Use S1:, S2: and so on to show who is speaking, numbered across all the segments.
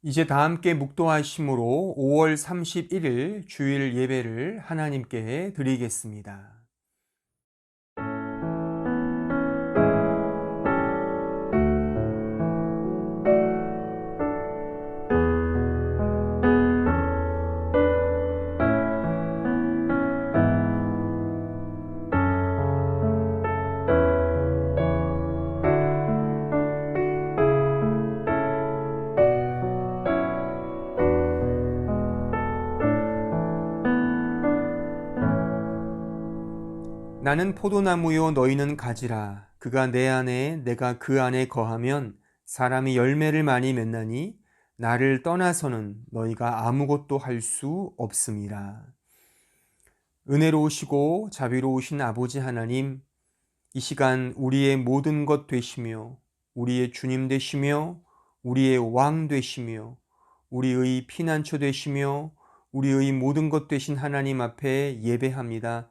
S1: 이제 다 함께 묵도하심으로 5월 31일 주일 예배를 하나님께 드리겠습니다. 나는 포도나무요 너희는 가지라. 그가 내 안에 내가 그 안에 거하면 사람이 열매를 많이 맺나니 나를 떠나서는 너희가 아무것도 할 수 없음이라. 은혜로우시고 자비로우신 아버지 하나님, 이 시간 우리의 모든 것 되시며 우리의 주님 되시며 우리의 왕 되시며 우리의 피난처 되시며 우리의 모든 것 되신 하나님 앞에 예배합니다.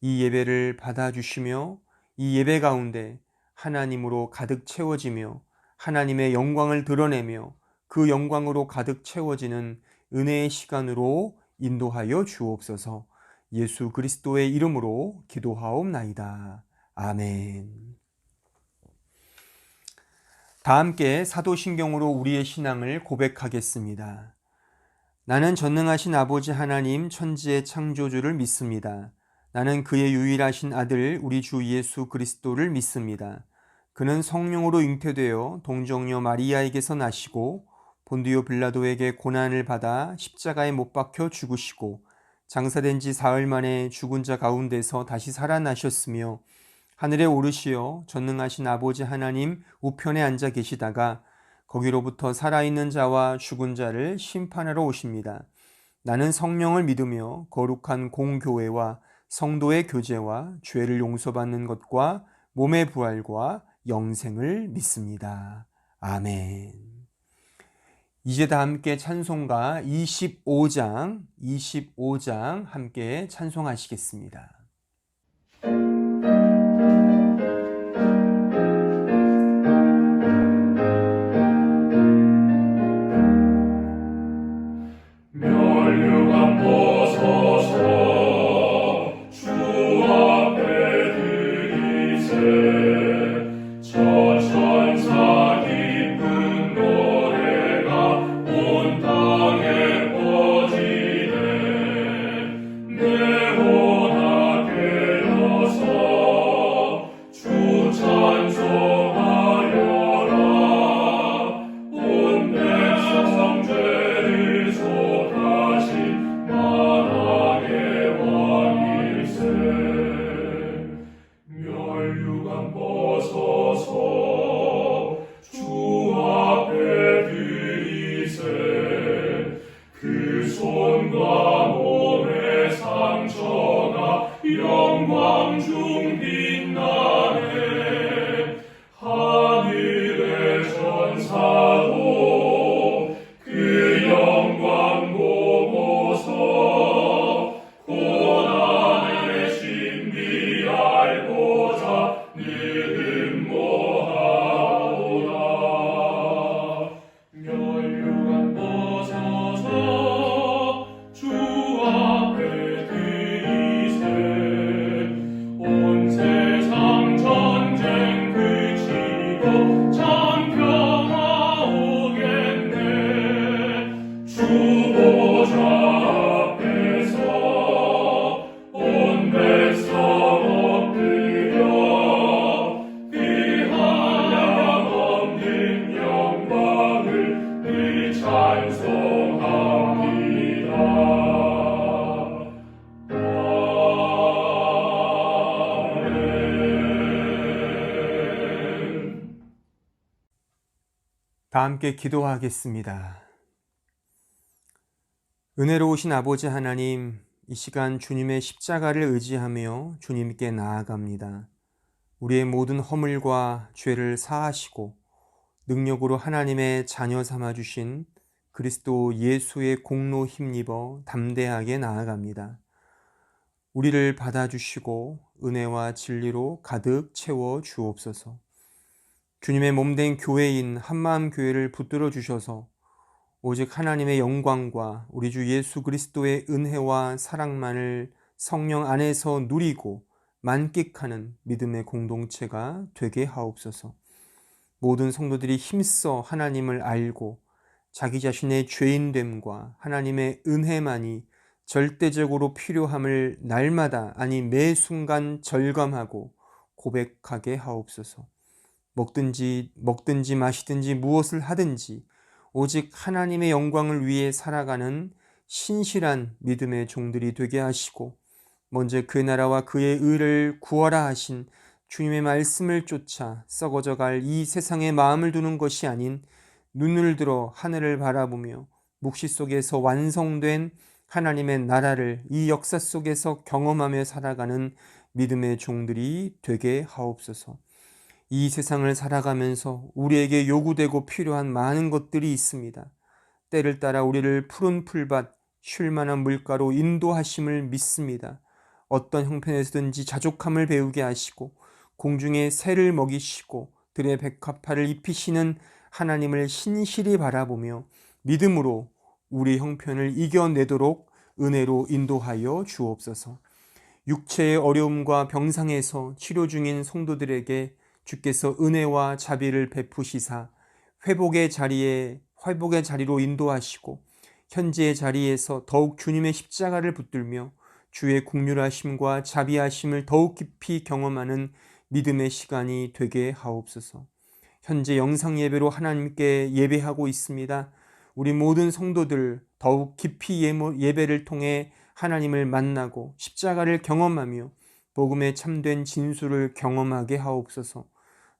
S1: 이 예배를 받아주시며 이 예배 가운데 하나님으로 가득 채워지며 하나님의 영광을 드러내며 그 영광으로 가득 채워지는 은혜의 시간으로 인도하여 주옵소서. 예수 그리스도의 이름으로 기도하옵나이다. 아멘. 다 함께 사도신경으로 우리의 신앙을 고백하겠습니다. 나는 전능하신 아버지 하나님 천지의 창조주를 믿습니다. 나는 그의 유일하신 아들 우리 주 예수 그리스도를 믿습니다. 그는 성령으로 잉태되어 동정녀 마리아에게서 나시고 본디오 빌라도에게 고난을 받아 십자가에 못 박혀 죽으시고 장사된 지 사흘 만에 죽은 자 가운데서 다시 살아나셨으며 하늘에 오르시어 전능하신 아버지 하나님 우편에 앉아 계시다가 거기로부터 살아있는 자와 죽은 자를 심판하러 오십니다. 나는 성령을 믿으며 거룩한 공교회와 성도의 교제와 죄를 용서받는 것과 몸의 부활과 영생을 믿습니다. 아멘. 이제 다 함께 찬송가 25장 함께 찬송하시겠습니다. 다 함께 기도하겠습니다. 은혜로우신 아버지 하나님, 이 시간 주님의 십자가를 의지하며 주님께 나아갑니다. 우리의 모든 허물과 죄를 사하시고 능력으로 하나님의 자녀 삼아주신 그리스도 예수의 공로 힘입어 담대하게 나아갑니다. 우리를 받아주시고 은혜와 진리로 가득 채워 주옵소서. 주님의 몸된 교회인 한마음교회를 붙들어 주셔서 오직 하나님의 영광과 우리 주 예수 그리스도의 은혜와 사랑만을 성령 안에서 누리고 만끽하는 믿음의 공동체가 되게 하옵소서. 모든 성도들이 힘써 하나님을 알고 자기 자신의 죄인됨과 하나님의 은혜만이 절대적으로 필요함을 날마다 아니 매 순간 절감하고 고백하게 하옵소서. 먹든지 마시든지 무엇을 하든지 오직 하나님의 영광을 위해 살아가는 신실한 믿음의 종들이 되게 하시고 먼저 그 나라와 그의 의를 구하라 하신 주님의 말씀을 쫓아 썩어져 갈 이 세상에 마음을 두는 것이 아닌 눈을 들어 하늘을 바라보며 묵시 속에서 완성된 하나님의 나라를 이 역사 속에서 경험하며 살아가는 믿음의 종들이 되게 하옵소서. 이 세상을 살아가면서 우리에게 요구되고 필요한 많은 것들이 있습니다. 때를 따라 우리를 푸른 풀밭, 쉴 만한 물가로 인도하심을 믿습니다. 어떤 형편에서든지 자족함을 배우게 하시고 공중에 새를 먹이시고 들의 백합화를 입히시는 하나님을 신실히 바라보며 믿음으로 우리 형편을 이겨내도록 은혜로 인도하여 주옵소서. 육체의 어려움과 병상에서 치료 중인 성도들에게 주께서 은혜와 자비를 베푸시사 회복의 자리로 인도하시고 현재의 자리에서 더욱 주님의 십자가를 붙들며 주의 긍휼하심과 자비하심을 더욱 깊이 경험하는 믿음의 시간이 되게 하옵소서. 현재 영상 예배로 하나님께 예배하고 있습니다. 우리 모든 성도들 더욱 깊이 예배를 통해 하나님을 만나고 십자가를 경험하며 복음의 참된 진수를 경험하게 하옵소서.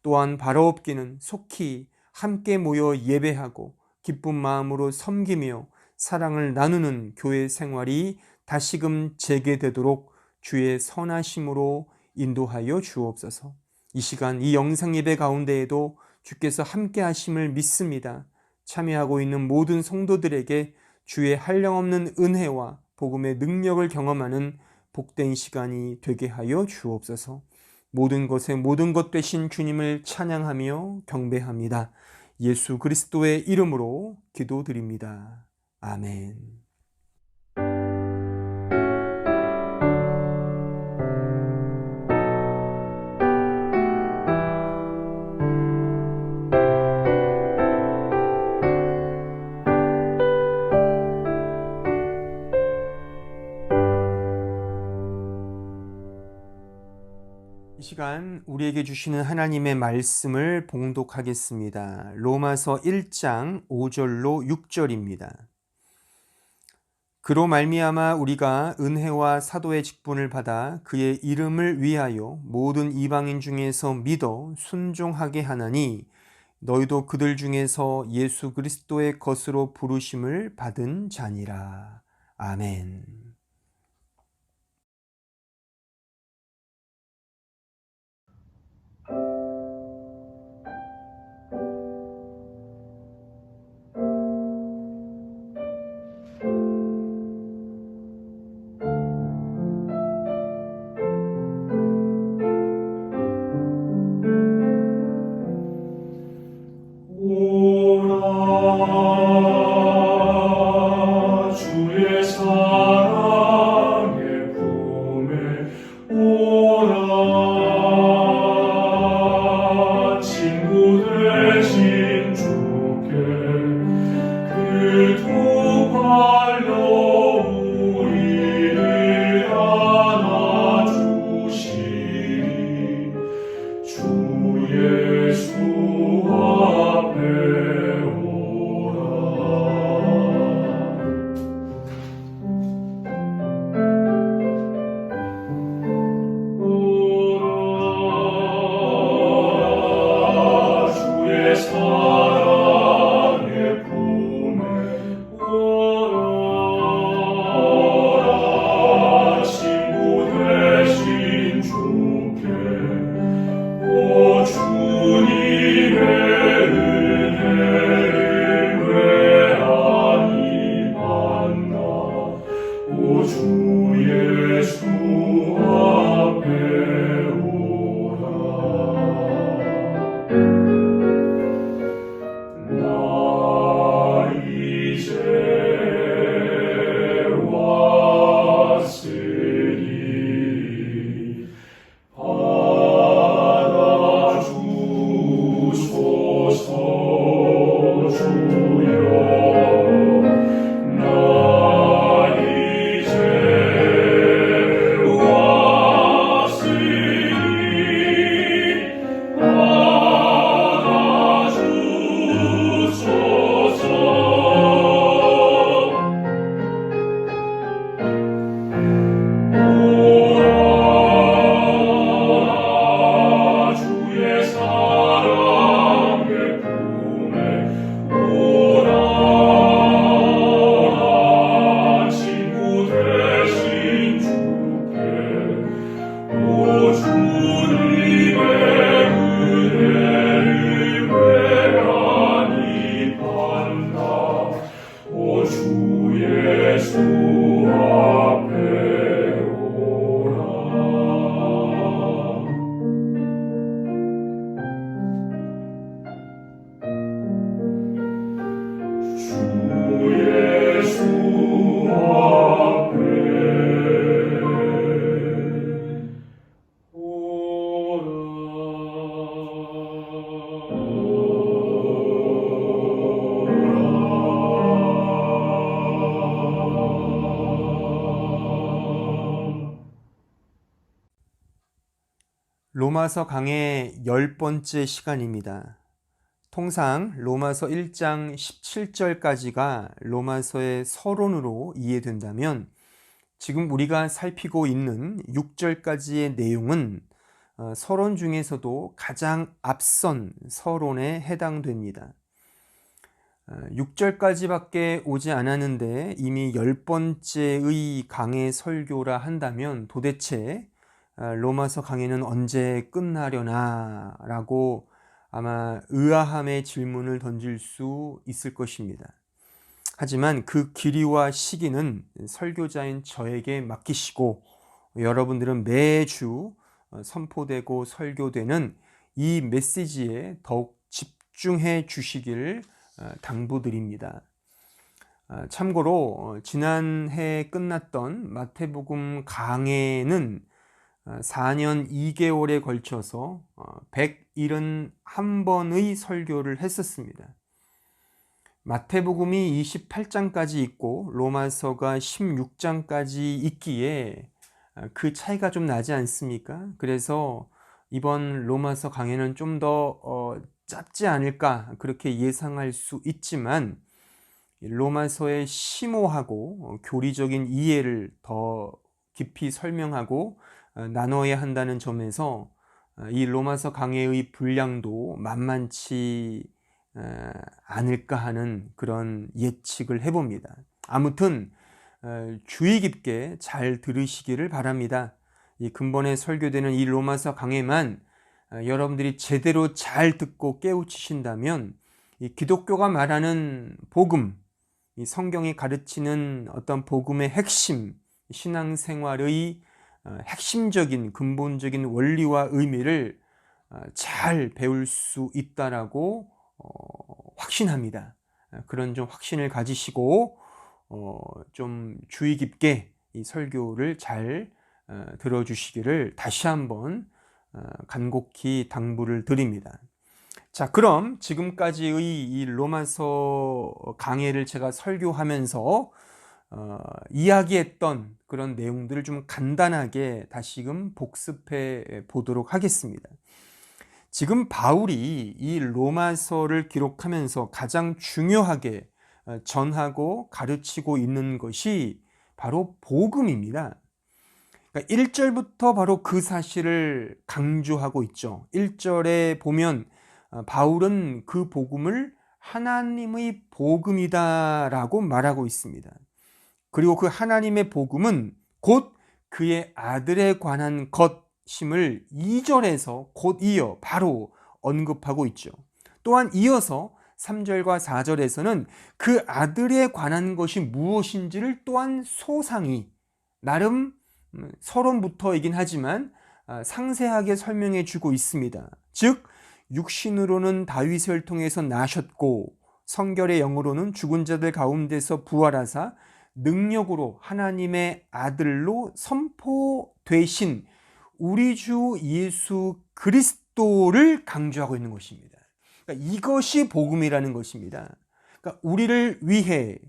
S1: 또한 바라옵기는 속히 함께 모여 예배하고 기쁜 마음으로 섬기며 사랑을 나누는 교회 생활이 다시금 재개되도록 주의 선하심으로 인도하여 주옵소서. 이 시간 이 영상 예배 가운데에도 주께서 함께 하심을 믿습니다. 참여하고 있는 모든 성도들에게 주의 한량없는 은혜와 복음의 능력을 경험하는 복된 시간이 되게 하여 주옵소서. 모든 것에 모든 것 되신 주님을 찬양하며 경배합니다. 예수 그리스도의 이름으로 기도드립니다. 아멘. 이 시간 우리에게 주시는 하나님의 말씀을 봉독하겠습니다. 로마서 1장 5절로 6절입니다. 그로 말미암아 우리가 은혜와 사도의 직분을 받아 그의 이름을 위하여 모든 이방인 중에서 믿어 순종하게 하나니 너희도 그들 중에서 예수 그리스도의 것으로 부르심을 받은 자니라. 아멘. 로마서 강의 10번째 시간입니다. 통상 로마서 1장 17절까지가 로마서의 서론으로 이해된다면 지금 우리가 살피고 있는 6절까지의 내용은 서론 중에서도 가장 앞선 서론에 해당됩니다. 6절까지밖에 오지 않았는데 이미 10번째의 강의 설교라 한다면 도대체 로마서 강의는 언제 끝나려나 라고 아마 의아함의 질문을 던질 수 있을 것입니다. 하지만 그 길이와 시기는 설교자인 저에게 맡기시고 여러분들은 매주 선포되고 설교되는 이 메시지에 더욱 집중해 주시기를 당부드립니다. 참고로 지난해 끝났던 마태복음 강해는 4년 2개월에 걸쳐서 171번의 설교를 했었습니다. 마태복음이 28장까지 있고 로마서가 16장까지 있기에 그 차이가 좀 나지 않습니까? 그래서 이번 로마서 강해는 좀 더 짧지 않을까 그렇게 예상할 수 있지만 로마서의 심오하고 교리적인 이해를 더 깊이 설명하고 나눠야 한다는 점에서 이 로마서 강해의 분량도 만만치 않을까 하는 그런 예측을 해봅니다. 아무튼 주의 깊게 잘 들으시기를 바랍니다. 이 근본에 설교되는 이 로마서 강해만 여러분들이 제대로 잘 듣고 깨우치신다면 이 기독교가 말하는 복음, 이 성경이 가르치는 어떤 복음의 핵심, 신앙생활의 핵심적인 근본적인 원리와 의미를 잘 배울 수 있다라고 확신합니다. 그런 좀 확신을 가지시고 좀 주의 깊게 이 설교를 잘 들어주시기를 다시 한번 간곡히 당부를 드립니다. 자, 그럼 지금까지의 이 로마서 강해를 제가 설교하면서 이야기했던 그런 내용들을 좀 간단하게 다시금 복습해 보도록 하겠습니다. 지금 바울이 이 로마서를 기록하면서 가장 중요하게 전하고 가르치고 있는 것이 바로 복음입니다. 그러니까 1절부터 바로 그 사실을 강조하고 있죠. 1절에 보면 바울은 그 복음을 하나님의 복음이다라고 말하고 있습니다. 그리고 그 하나님의 복음은 곧 그의 아들에 관한 것임을 2절에서 곧 이어 바로 언급하고 있죠. 또한 이어서 3절과 4절에서는 그 아들에 관한 것이 무엇인지를 또한 소상히 나름 서론부터이긴 하지만 상세하게 설명해 주고 있습니다. 즉 육신으로는 다윗을 통해서 나셨고 성결의 영으로는 죽은 자들 가운데서 부활하사 능력으로 하나님의 아들로 선포되신 우리 주 예수 그리스도를 강조하고 있는 것입니다. 그러니까 이것이 복음이라는 것입니다. 그러니까 우리를 위해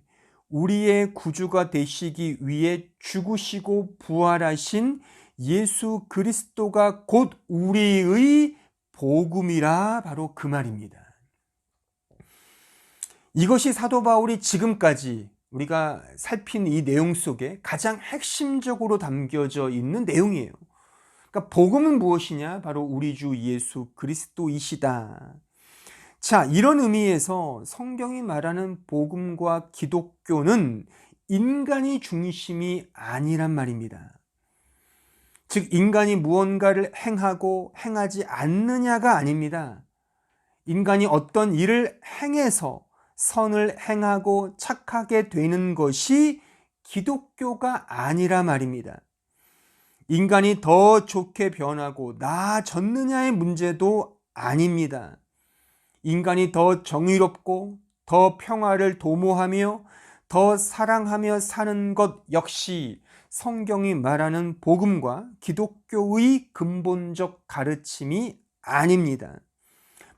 S1: 우리의 구주가 되시기 위해 죽으시고 부활하신 예수 그리스도가 곧 우리의 복음이라 바로 그 말입니다. 이것이 사도 바울이 지금까지 우리가 살핀 이 내용 속에 가장 핵심적으로 담겨져 있는 내용이에요. 그러니까 복음은 무엇이냐? 바로 우리 주 예수 그리스도이시다. 자, 이런 의미에서 성경이 말하는 복음과 기독교는 인간이 중심이 아니란 말입니다. 즉 인간이 무언가를 행하고 행하지 않느냐가 아닙니다. 인간이 어떤 일을 행해서 선을 행하고 착하게 되는 것이 기독교가 아니라 말입니다. 인간이 더 좋게 변하고 나아졌느냐의 문제도 아닙니다. 인간이 더 정의롭고 더 평화를 도모하며 더 사랑하며 사는 것 역시 성경이 말하는 복음과 기독교의 근본적 가르침이 아닙니다.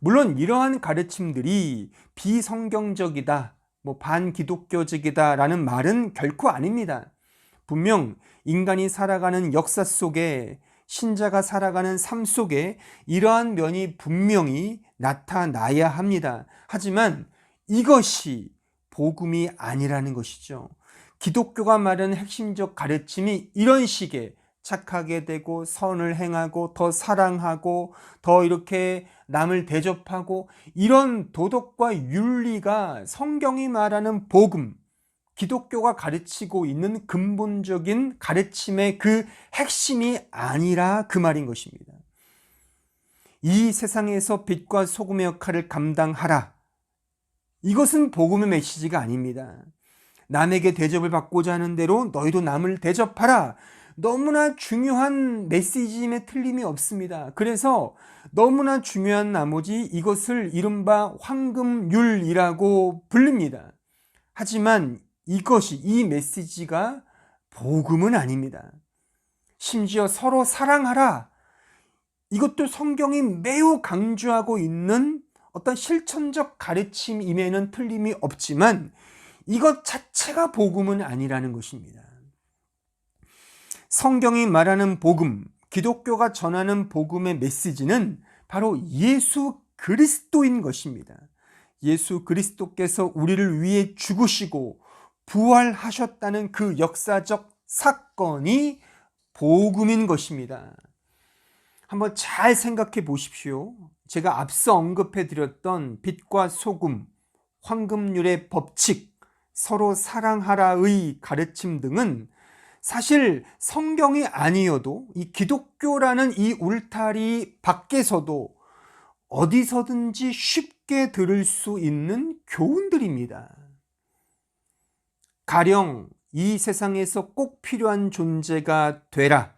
S1: 물론 이러한 가르침들이 비성경적이다, 반기독교적이다 라는 말은 결코 아닙니다. 분명 인간이 살아가는 역사 속에 신자가 살아가는 삶 속에 이러한 면이 분명히 나타나야 합니다. 하지만 이것이 복음이 아니라는 것이죠. 기독교가 말하는 핵심적 가르침이 이런 식의 착하게 되고 선을 행하고 더 사랑하고 더 이렇게 남을 대접하고 이런 도덕과 윤리가 성경이 말하는 복음, 기독교가 가르치고 있는 근본적인 가르침의 그 핵심이 아니라 그 말인 것입니다. 이 세상에서 빛과 소금의 역할을 감당하라. 이것은 복음의 메시지가 아닙니다. 남에게 대접을 받고자 하는 대로 너희도 남을 대접하라. 너무나 중요한 메시지임에 틀림이 없습니다. 그래서 너무나 중요한 나머지 이것을 이른바 황금률이라고 부릅니다. 하지만 이 메시지가 복음은 아닙니다. 심지어 서로 사랑하라. 이것도 성경이 매우 강조하고 있는 어떤 실천적 가르침임에는 틀림이 없지만 이것 자체가 복음은 아니라는 것입니다. 성경이 말하는 복음, 기독교가 전하는 복음의 메시지는 바로 예수 그리스도인 것입니다. 예수 그리스도께서 우리를 위해 죽으시고 부활하셨다는 그 역사적 사건이 복음인 것입니다. 한번 잘 생각해 보십시오. 제가 앞서 언급해 드렸던 빛과 소금, 황금률의 법칙, 서로 사랑하라의 가르침 등은 사실 성경이 아니어도 이 기독교라는 이 울타리 밖에서도 어디서든지 쉽게 들을 수 있는 교훈들입니다. 가령 이 세상에서 꼭 필요한 존재가 되라.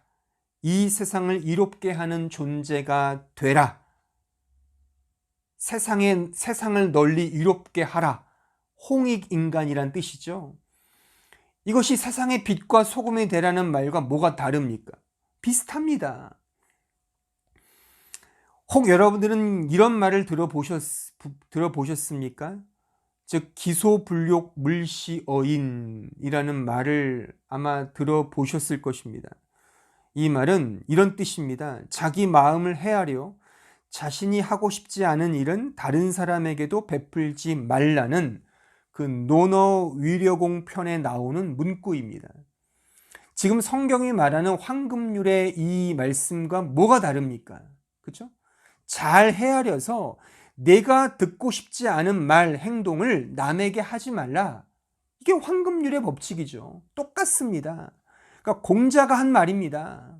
S1: 이 세상을 이롭게 하는 존재가 되라. 세상을 널리 이롭게 하라. 홍익인간이란 뜻이죠. 이것이 세상의 빛과 소금이 되라는 말과 뭐가 다릅니까? 비슷합니다. 혹 여러분들은 이런 말을 들어보셨습니까? 즉 기소불욕 물시어인이라는 말을 아마 들어보셨을 것입니다. 이 말은 이런 뜻입니다. 자기 마음을 헤아려 자신이 하고 싶지 않은 일은 다른 사람에게도 베풀지 말라는 그 논어위려공 편에 나오는 문구입니다. 지금 성경이 말하는 황금률의 이 말씀과 뭐가 다릅니까? 그렇죠? 잘 헤아려서 내가 듣고 싶지 않은 말, 행동을 남에게 하지 말라. 이게 황금률의 법칙이죠. 똑같습니다. 그러니까 공자가 한 말입니다.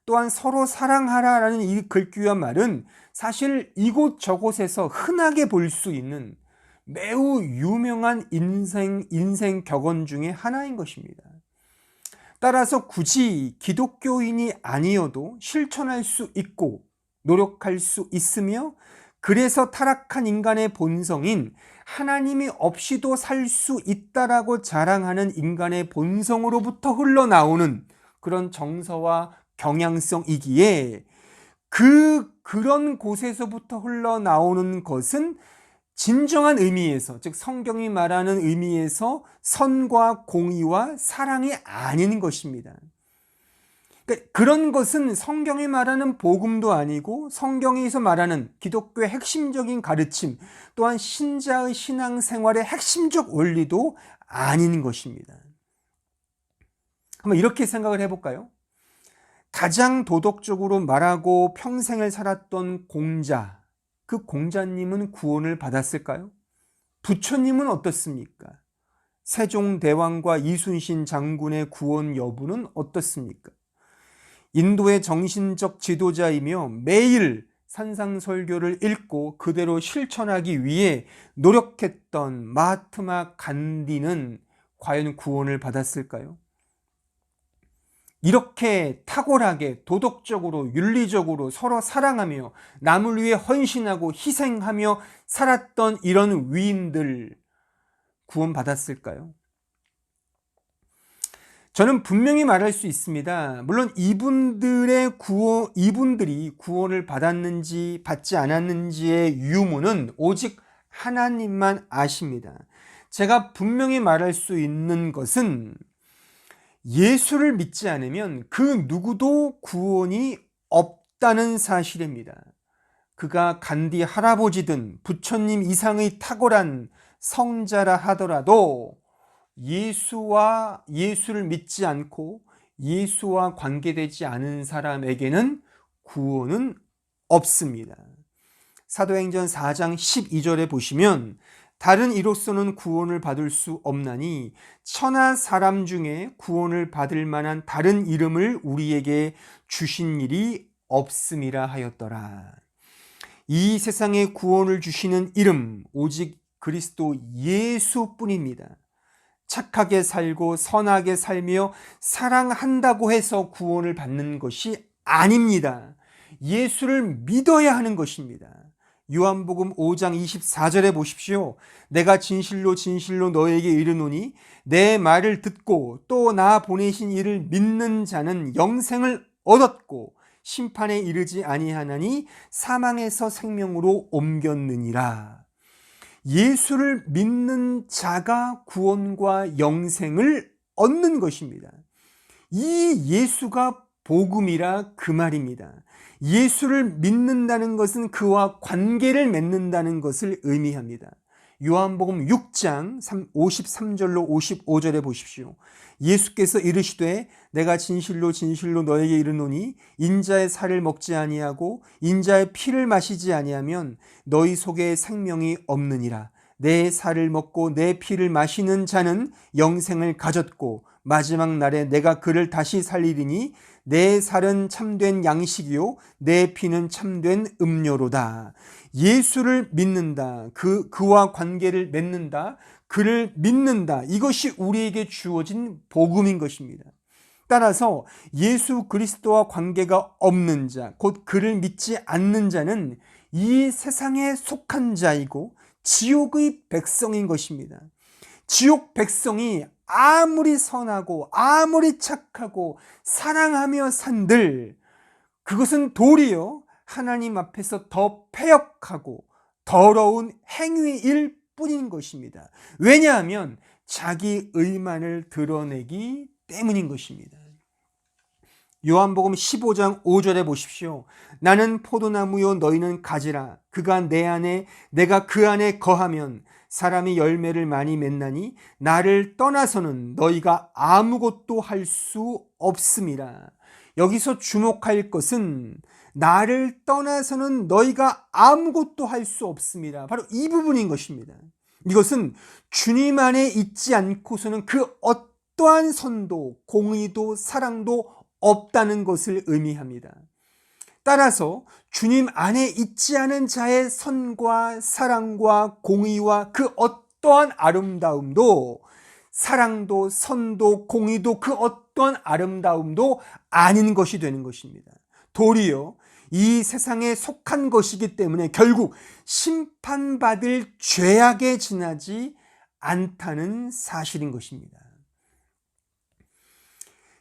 S1: 또한 서로 사랑하라라는 이 글귀와 말은 사실 이곳저곳에서 흔하게 볼 수 있는 매우 유명한 인생 격언 중에 하나인 것입니다. 따라서 굳이 기독교인이 아니어도 실천할 수 있고 노력할 수 있으며 그래서 타락한 인간의 본성인 하나님이 없이도 살 수 있다라고 자랑하는 인간의 본성으로부터 흘러나오는 그런 정서와 경향성이기에 그런 곳에서부터 흘러나오는 것은 진정한 의미에서, 즉 성경이 말하는 의미에서 선과 공의와 사랑이 아닌 것입니다. 그러니까 그런 것은 성경이 말하는 복음도 아니고 성경에서 말하는 기독교의 핵심적인 가르침 또한 신자의 신앙생활의 핵심적 원리도 아닌 것입니다. 한번 이렇게 생각을 해볼까요? 가장 도덕적으로 말하고 평생을 살았던 공자, 그 공자님은 구원을 받았을까요? 부처님은 어떻습니까? 세종대왕과 이순신 장군의 구원 여부는 어떻습니까? 인도의 정신적 지도자이며 매일 산상설교를 읽고 그대로 실천하기 위해 노력했던 마하트마 간디는 과연 구원을 받았을까요? 이렇게 탁월하게 도덕적으로 윤리적으로 서로 사랑하며 남을 위해 헌신하고 희생하며 살았던 이런 위인들 구원받았을까요? 저는 분명히 말할 수 있습니다. 물론 이분들이 구원을 받았는지 받지 않았는지의 유무는 오직 하나님만 아십니다. 제가 분명히 말할 수 있는 것은 예수를 믿지 않으면 그 누구도 구원이 없다는 사실입니다. 그가 간디 할아버지든 부처님 이상의 탁월한 성자라 하더라도 예수를 믿지 않고 예수와 관계되지 않은 사람에게는 구원은 없습니다. 사도행전 4장 12절에 보시면 다른 이로서는 구원을 받을 수 없나니 천하 사람 중에 구원을 받을 만한 다른 이름을 우리에게 주신 일이 없음이라 하였더라. 이 세상에 구원을 주시는 이름 오직 그리스도 예수뿐입니다. 착하게 살고 선하게 살며 사랑한다고 해서 구원을 받는 것이 아닙니다. 예수를 믿어야 하는 것입니다. 요한복음 5장 24절에 보십시오. 내가 진실로 진실로 너에게 이르노니 내 말을 듣고 또 나 보내신 이를 믿는 자는 영생을 얻었고 심판에 이르지 아니하나니 사망에서 생명으로 옮겼느니라. 예수를 믿는 자가 구원과 영생을 얻는 것입니다. 이 예수가 복음이라 그 말입니다. 예수를 믿는다는 것은 그와 관계를 맺는다는 것을 의미합니다. 요한복음 6장 53절로 55절에 보십시오. 예수께서 이르시되 내가 진실로 진실로 너에게 이르노니 인자의 살을 먹지 아니하고 인자의 피를 마시지 아니하면 너희 속에 생명이 없느니라. 내 살을 먹고 내 피를 마시는 자는 영생을 가졌고 마지막 날에 내가 그를 다시 살리리니 내 살은 참된 양식이요 내 피는 참된 음료로다. 예수를 믿는다. 그와 관계를 맺는다. 그를 믿는다. 이것이 우리에게 주어진 복음인 것입니다. 따라서 예수 그리스도와 관계가 없는 자, 곧 그를 믿지 않는 자는 이 세상에 속한 자이고 지옥의 백성인 것입니다. 지옥 백성이 아무리 선하고 아무리 착하고 사랑하며 산들 그것은 도리어 하나님 앞에서 더 패역하고 더러운 행위일 뿐인 것입니다. 왜냐하면 자기 의만을 드러내기 때문인 것입니다. 요한복음 15장 5절에 보십시오. 나는 포도나무요 너희는 가지라. 그가 내 안에 내가 그 안에 거하면 사람이 열매를 많이 맺나니 나를 떠나서는 너희가 아무것도 할 수 없음이라. 여기서 주목할 것은 나를 떠나서는 너희가 아무것도 할 수 없습니다. 바로 이 부분인 것입니다. 이것은 주님 안에 있지 않고서는 그 어떠한 선도, 공의도, 사랑도 없다는 것을 의미합니다. 따라서 주님 안에 있지 않은 자의 선과 사랑과 공의와 그 어떠한 아름다움도 사랑도 선도 공의도 그 어떠한 아름다움도 아닌 것이 되는 것입니다. 도리어 이 세상에 속한 것이기 때문에 결국 심판받을 죄악에 지나지 않다는 사실인 것입니다.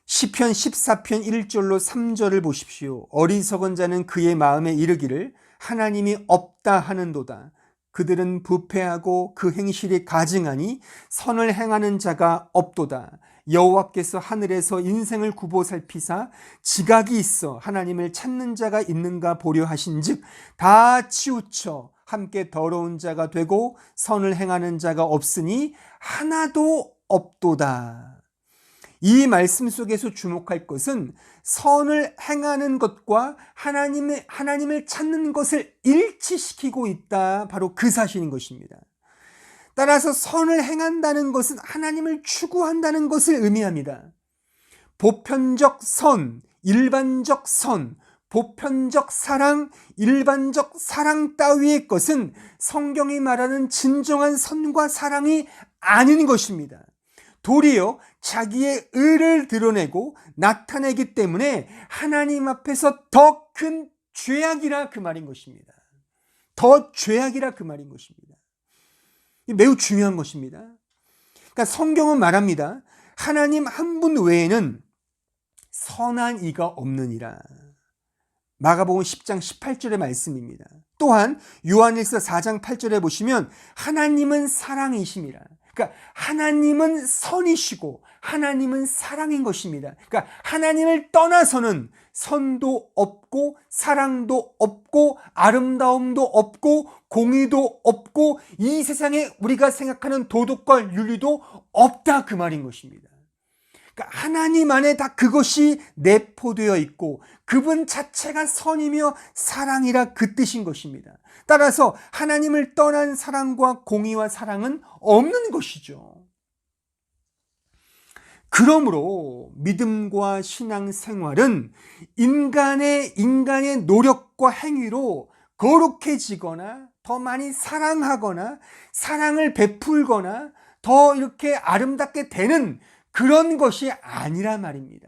S1: 시편 14편 1절로 3절을 보십시오. 어리석은 자는 그의 마음에 이르기를 하나님이 없다 하는도다. 그들은 부패하고 그 행실이 가증하니 선을 행하는 자가 없도다. 여호와께서 하늘에서 인생을 굽어 살피사 지각이 있어 하나님을 찾는 자가 있는가 보려 하신즉 다 치우쳐 함께 더러운 자가 되고 선을 행하는 자가 없으니 하나도 없도다. 이 말씀 속에서 주목할 것은 선을 행하는 것과 하나님을 찾는 것을 일치시키고 있다. 바로 그 사실인 것입니다. 따라서 선을 행한다는 것은 하나님을 추구한다는 것을 의미합니다. 보편적 선, 일반적 선, 보편적 사랑, 일반적 사랑 따위의 것은 성경이 말하는 진정한 선과 사랑이 아닌 것입니다. 도리어 자기의 의를 드러내고 나타내기 때문에 하나님 앞에서 더 큰 죄악이라 그 말인 것입니다. 더 죄악이라 그 말인 것입니다. 매우 중요한 것입니다. 그러니까 성경은 말합니다. 하나님 한 분 외에는 선한 이가 없느니라. 마가복음 10장 18절의 말씀입니다. 또한 요한일서 4장 8절에 보시면 하나님은 사랑이심이라. 그러니까 하나님은 선이시고 하나님은 사랑인 것입니다. 그러니까 하나님을 떠나서는 선도 없고 사랑도 없고 아름다움도 없고 공의도 없고 이 세상에 우리가 생각하는 도덕과 윤리도 없다, 그 말인 것입니다. 그러니까 하나님 안에 다 그것이 내포되어 있고 그분 자체가 선이며 사랑이라 그 뜻인 것입니다. 따라서 하나님을 떠난 사랑과 공의와 사랑은 없는 것이죠. 그러므로 믿음과 신앙생활은 인간의 노력과 행위로 거룩해지거나 더 많이 사랑하거나 사랑을 베풀거나 더 이렇게 아름답게 되는 그런 것이 아니란 말입니다.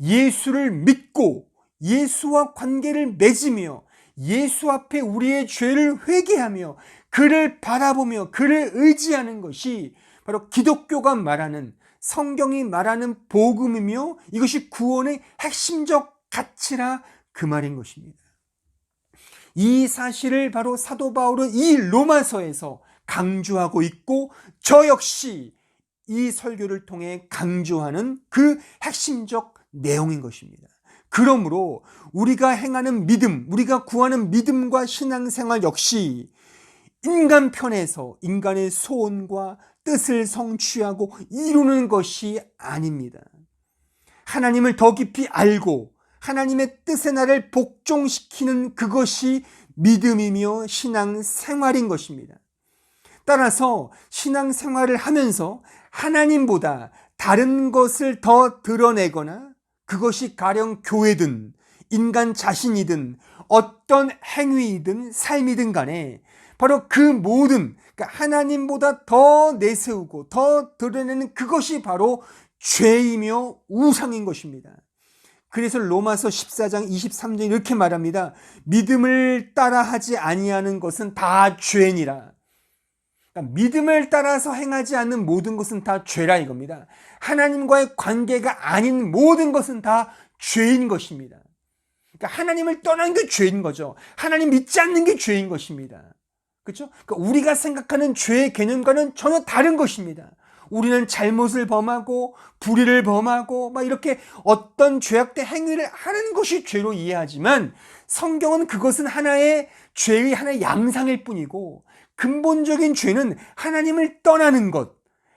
S1: 예수를 믿고 예수와 관계를 맺으며 예수 앞에 우리의 죄를 회개하며 그를 바라보며 그를 의지하는 것이 바로 기독교가 말하는, 성경이 말하는 복음이며 이것이 구원의 핵심적 가치라 그 말인 것입니다. 이 사실을 바로 사도 바울은 이 로마서에서 강조하고 있고 저 역시 이 설교를 통해 강조하는 그 핵심적 내용인 것입니다. 그러므로 우리가 행하는 믿음, 우리가 구하는 믿음과 신앙생활 역시 인간 편에서 인간의 소원과 뜻을 성취하고 이루는 것이 아닙니다. 하나님을 더 깊이 알고 하나님의 뜻의 나를 복종시키는 그것이 믿음이며 신앙생활인 것입니다. 따라서 신앙생활을 하면서 하나님보다 다른 것을 더 드러내거나 그것이 가령 교회든 인간 자신이든 어떤 행위이든 삶이든 간에 바로 그 모든, 그러니까 하나님보다 더 내세우고 더 드러내는 그것이 바로 죄이며 우상인 것입니다. 그래서 로마서 14장 23절 이렇게 말합니다. 믿음을 따라하지 아니하는 것은 다 죄니라. 그러니까 믿음을 따라서 행하지 않는 모든 것은 다 죄라 이겁니다. 하나님과의 관계가 아닌 모든 것은 다 죄인 것입니다. 그러니까 하나님을 떠난 게 죄인 거죠. 하나님 믿지 않는 게 죄인 것입니다. 그렇죠? 그러니까 우리가 생각하는 죄의 개념과는 전혀 다른 것입니다. 우리는 잘못을 범하고 불의를 범하고 막 이렇게 어떤 죄악된 행위를 하는 것이 죄로 이해하지만 성경은 그것은 하나의 죄의 하나의 양상일 뿐이고 근본적인 죄는 하나님을 떠나는 것,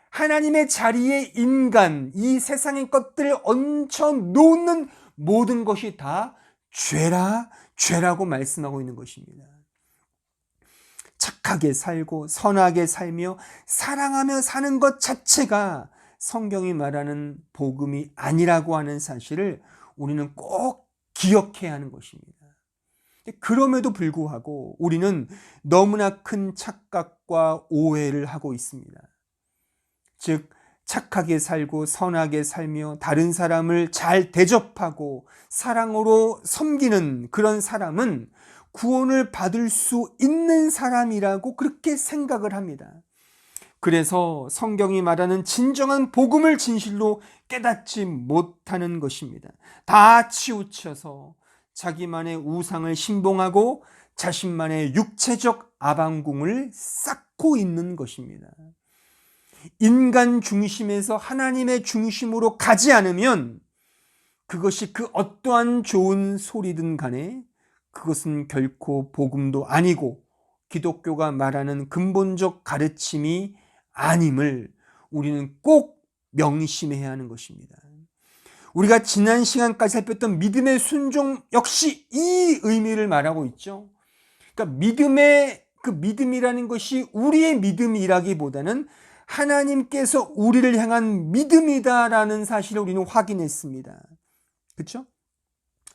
S1: 하나님의 자리에 인간, 이 세상의 것들을 얹혀 놓는 모든 것이 다 죄라고 말씀하고 있는 것입니다. 착하게 살고 선하게 살며 사랑하며 사는 것 자체가 성경이 말하는 복음이 아니라고 하는 사실을 우리는 꼭 기억해야 하는 것입니다. 그럼에도 불구하고 우리는 너무나 큰 착각과 오해를 하고 있습니다. 즉 착하게 살고 선하게 살며 다른 사람을 잘 대접하고 사랑으로 섬기는 그런 사람은 구원을 받을 수 있는 사람이라고 그렇게 생각을 합니다. 그래서 성경이 말하는 진정한 복음을 진실로 깨닫지 못하는 것입니다. 다 치우쳐서 자기만의 우상을 신봉하고 자신만의 육체적 아방궁을 쌓고 있는 것입니다. 인간 중심에서 하나님의 중심으로 가지 않으면 그것이 그 어떠한 좋은 소리든 간에 그것은 결코 복음도 아니고 기독교가 말하는 근본적 가르침이 아님을 우리는 꼭 명심해야 하는 것입니다. 우리가 지난 시간까지 살폈던 믿음의 순종 역시 이 의미를 말하고 있죠. 그러니까 그 믿음이라는 것이 우리의 믿음이라기보다는 하나님께서 우리를 향한 믿음이다라는 사실을 우리는 확인했습니다. 그렇죠?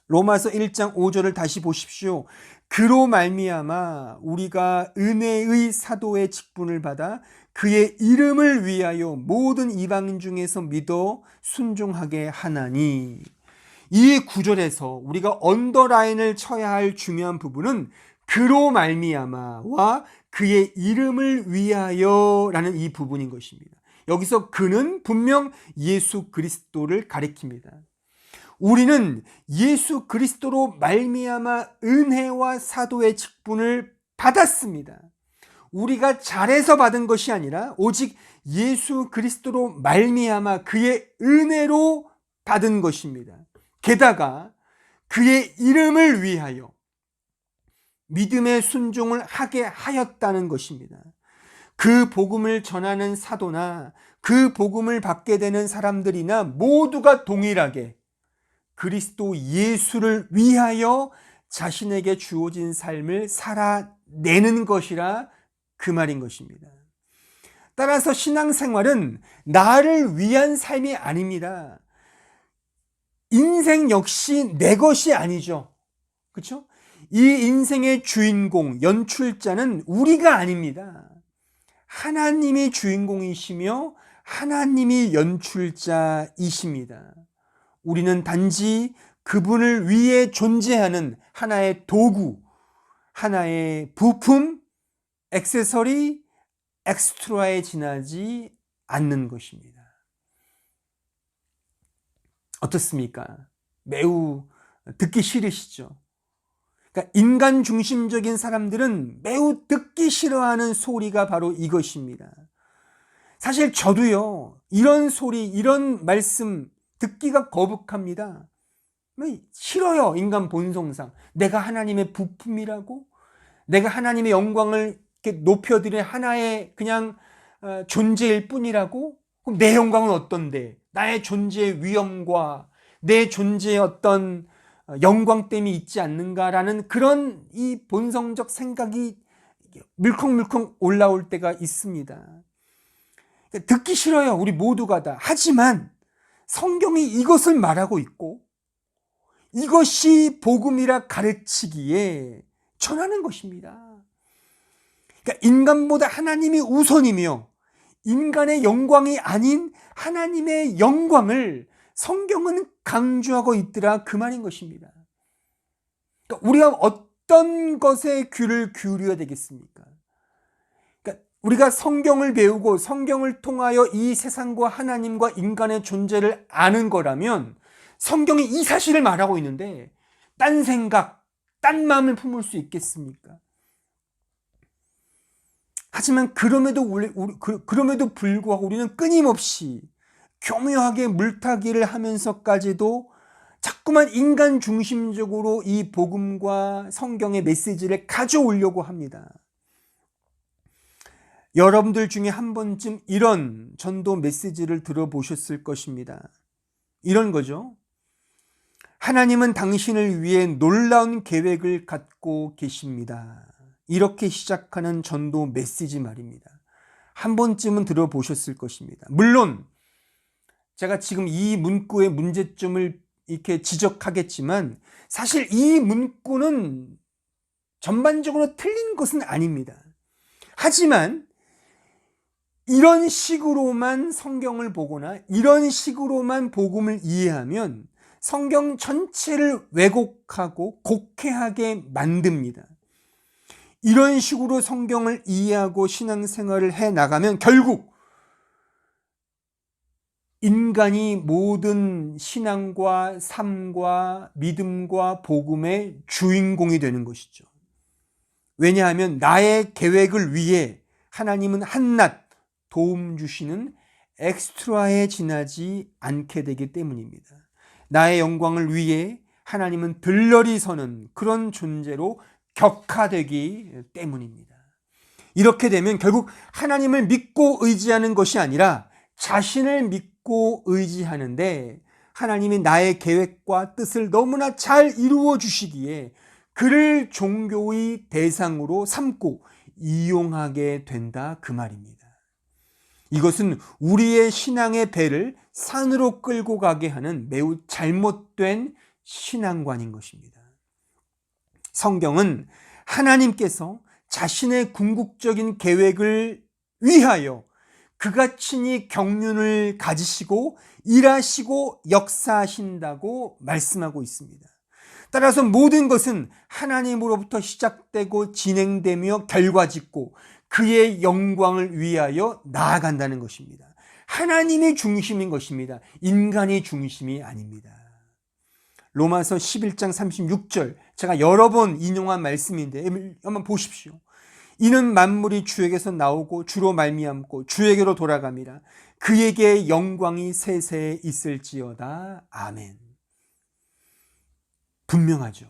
S1: 로마서 1장 5절을 다시 보십시오. 그로 말미암아 우리가 은혜의 사도의 직분을 받아 그의 이름을 위하여 모든 이방 중에서 믿어 순종하게 하나니. 이 구절에서 우리가 언더라인을 쳐야 할 중요한 부분은 그로 말미암아와 그의 이름을 위하여라는 이 부분인 것입니다. 여기서 그는 분명 예수 그리스도를 가리킵니다. 우리는 예수 그리스도로 말미암아 은혜와 사도의 직분을 받았습니다. 우리가 잘해서 받은 것이 아니라 오직 예수 그리스도로 말미암아 그의 은혜로 받은 것입니다. 게다가 그의 이름을 위하여 믿음의 순종을 하게 하였다는 것입니다. 그 복음을 전하는 사도나 그 복음을 받게 되는 사람들이나 모두가 동일하게 그리스도 예수를 위하여 자신에게 주어진 삶을 살아내는 것이라 그 말인 것입니다. 따라서 신앙생활은 나를 위한 삶이 아닙니다. 인생 역시 내 것이 아니죠. 그렇죠? 이 인생의 주인공, 연출자는 우리가 아닙니다. 하나님이 주인공이시며 하나님이 연출자이십니다. 우리는 단지 그분을 위해 존재하는 하나의 도구, 하나의 부품, 액세서리, 엑스트라에 지나지 않는 것입니다. 어떻습니까? 매우 듣기 싫으시죠? 그러니까 인간 중심적인 사람들은 매우 듣기 싫어하는 소리가 바로 이것입니다. 사실 저도요, 이런 소리, 이런 말씀 듣기가 거북합니다. 싫어요, 인간 본성상. 내가 하나님의 부품이라고? 내가 하나님의 영광을 이렇게 높여드리는 하나의 그냥 존재일 뿐이라고? 그럼 내 영광은 어떤데? 나의 존재의 위엄과 내 존재의 어떤 영광됨이 있지 않는가라는 그런 이 본성적 생각이 물컹물컹 올라올 때가 있습니다. 듣기 싫어요, 우리 모두가 다. 하지만 성경이 이것을 말하고 있고 이것이 복음이라 가르치기에 전하는 것입니다. 그러니까 인간보다 하나님이 우선이며 인간의 영광이 아닌 하나님의 영광을 성경은 강조하고 있더라, 그 말인 것입니다. 그러니까 우리가 어떤 것에 귀를 기울여야 되겠습니까? 그러니까 우리가 성경을 배우고 성경을 통하여 이 세상과 하나님과 인간의 존재를 아는 거라면 성경이 이 사실을 말하고 있는데 딴 생각, 딴 마음을 품을 수 있겠습니까? 하지만 그럼에도 불구하고 우리는 끊임없이 교묘하게 물타기를 하면서까지도 자꾸만 인간 중심적으로 이 복음과 성경의 메시지를 가져오려고 합니다. 여러분들 중에 한 번쯤 이런 전도 메시지를 들어보셨을 것입니다. 이런 거죠. 하나님은 당신을 위해 놀라운 계획을 갖고 계십니다. 이렇게 시작하는 전도 메시지 말입니다. 한 번쯤은 들어보셨을 것입니다. 물론 제가 지금 이 문구의 문제점을 이렇게 지적하겠지만 사실 이 문구는 전반적으로 틀린 것은 아닙니다. 하지만 이런 식으로만 성경을 보거나 이런 식으로만 복음을 이해하면 성경 전체를 왜곡하고 곡해하게 만듭니다. 이런 식으로 성경을 이해하고 신앙생활을 해 나가면 결국 인간이 모든 신앙과 삶과 믿음과 복음의 주인공이 되는 것이죠. 왜냐하면 나의 계획을 위해 하나님은 한낱 도움 주시는 엑스트라에 지나지 않게 되기 때문입니다. 나의 영광을 위해 하나님은 들러리 서는 그런 존재로 격화되기 때문입니다. 이렇게 되면 결국 하나님을 믿고 의지하는 것이 아니라 자신을 믿고 의지하는데 하나님이 나의 계획과 뜻을 너무나 잘 이루어 주시기에 그를 종교의 대상으로 삼고 이용하게 된다, 그 말입니다. 이것은 우리의 신앙의 배를 산으로 끌고 가게 하는 매우 잘못된 신앙관인 것입니다. 성경은 하나님께서 자신의 궁극적인 계획을 위하여 그가 친히 경륜을 가지시고 일하시고 역사하신다고 말씀하고 있습니다. 따라서 모든 것은 하나님으로부터 시작되고 진행되며 결과짓고 그의 영광을 위하여 나아간다는 것입니다. 하나님이 중심인 것입니다. 인간이 중심이 아닙니다. 로마서 11장 36절, 제가 여러 번 인용한 말씀인데 한번 보십시오. 이는 만물이 주에게서 나오고 주로 말미암고 주에게로 돌아감이라. 그에게 영광이 세세에 있을지어다. 아멘. 분명하죠.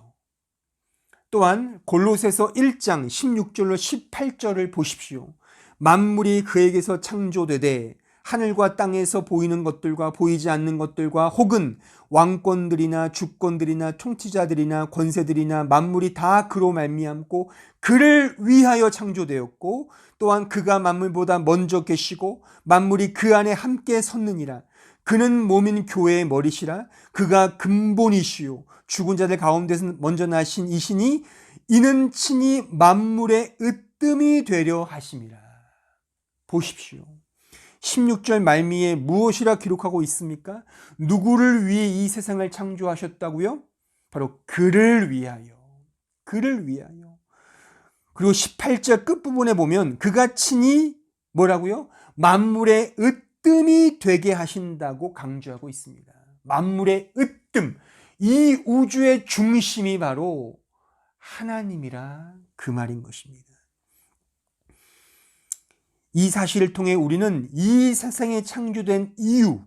S1: 또한 골로새서 1장 16절로 18절을 보십시오. 만물이 그에게서 창조되되 하늘과 땅에서 보이는 것들과 보이지 않는 것들과 혹은 왕권들이나 주권들이나 통치자들이나 권세들이나 만물이 다 그로 말미암고 그를 위하여 창조되었고 또한 그가 만물보다 먼저 계시고 만물이 그 안에 함께 섰느니라. 그는 몸인 교회의 머리시라. 그가 근본이시요 죽은 자들 가운데서 먼저 나신 이시니 이는 친히 만물의 으뜸이 되려 하심이라. 보십시오. 16절 말미에 무엇이라 기록하고 있습니까? 누구를 위해 이 세상을 창조하셨다고요? 바로 그를 위하여. 그를 위하여. 그리고 18절 끝부분에 보면 그가 친히 뭐라고요? 만물의 으뜸이 되게 하신다고 강조하고 있습니다. 만물의 으뜸. 이 우주의 중심이 바로 하나님이라 그 말인 것입니다. 이 사실을 통해 우리는 이 세상에 창조된 이유,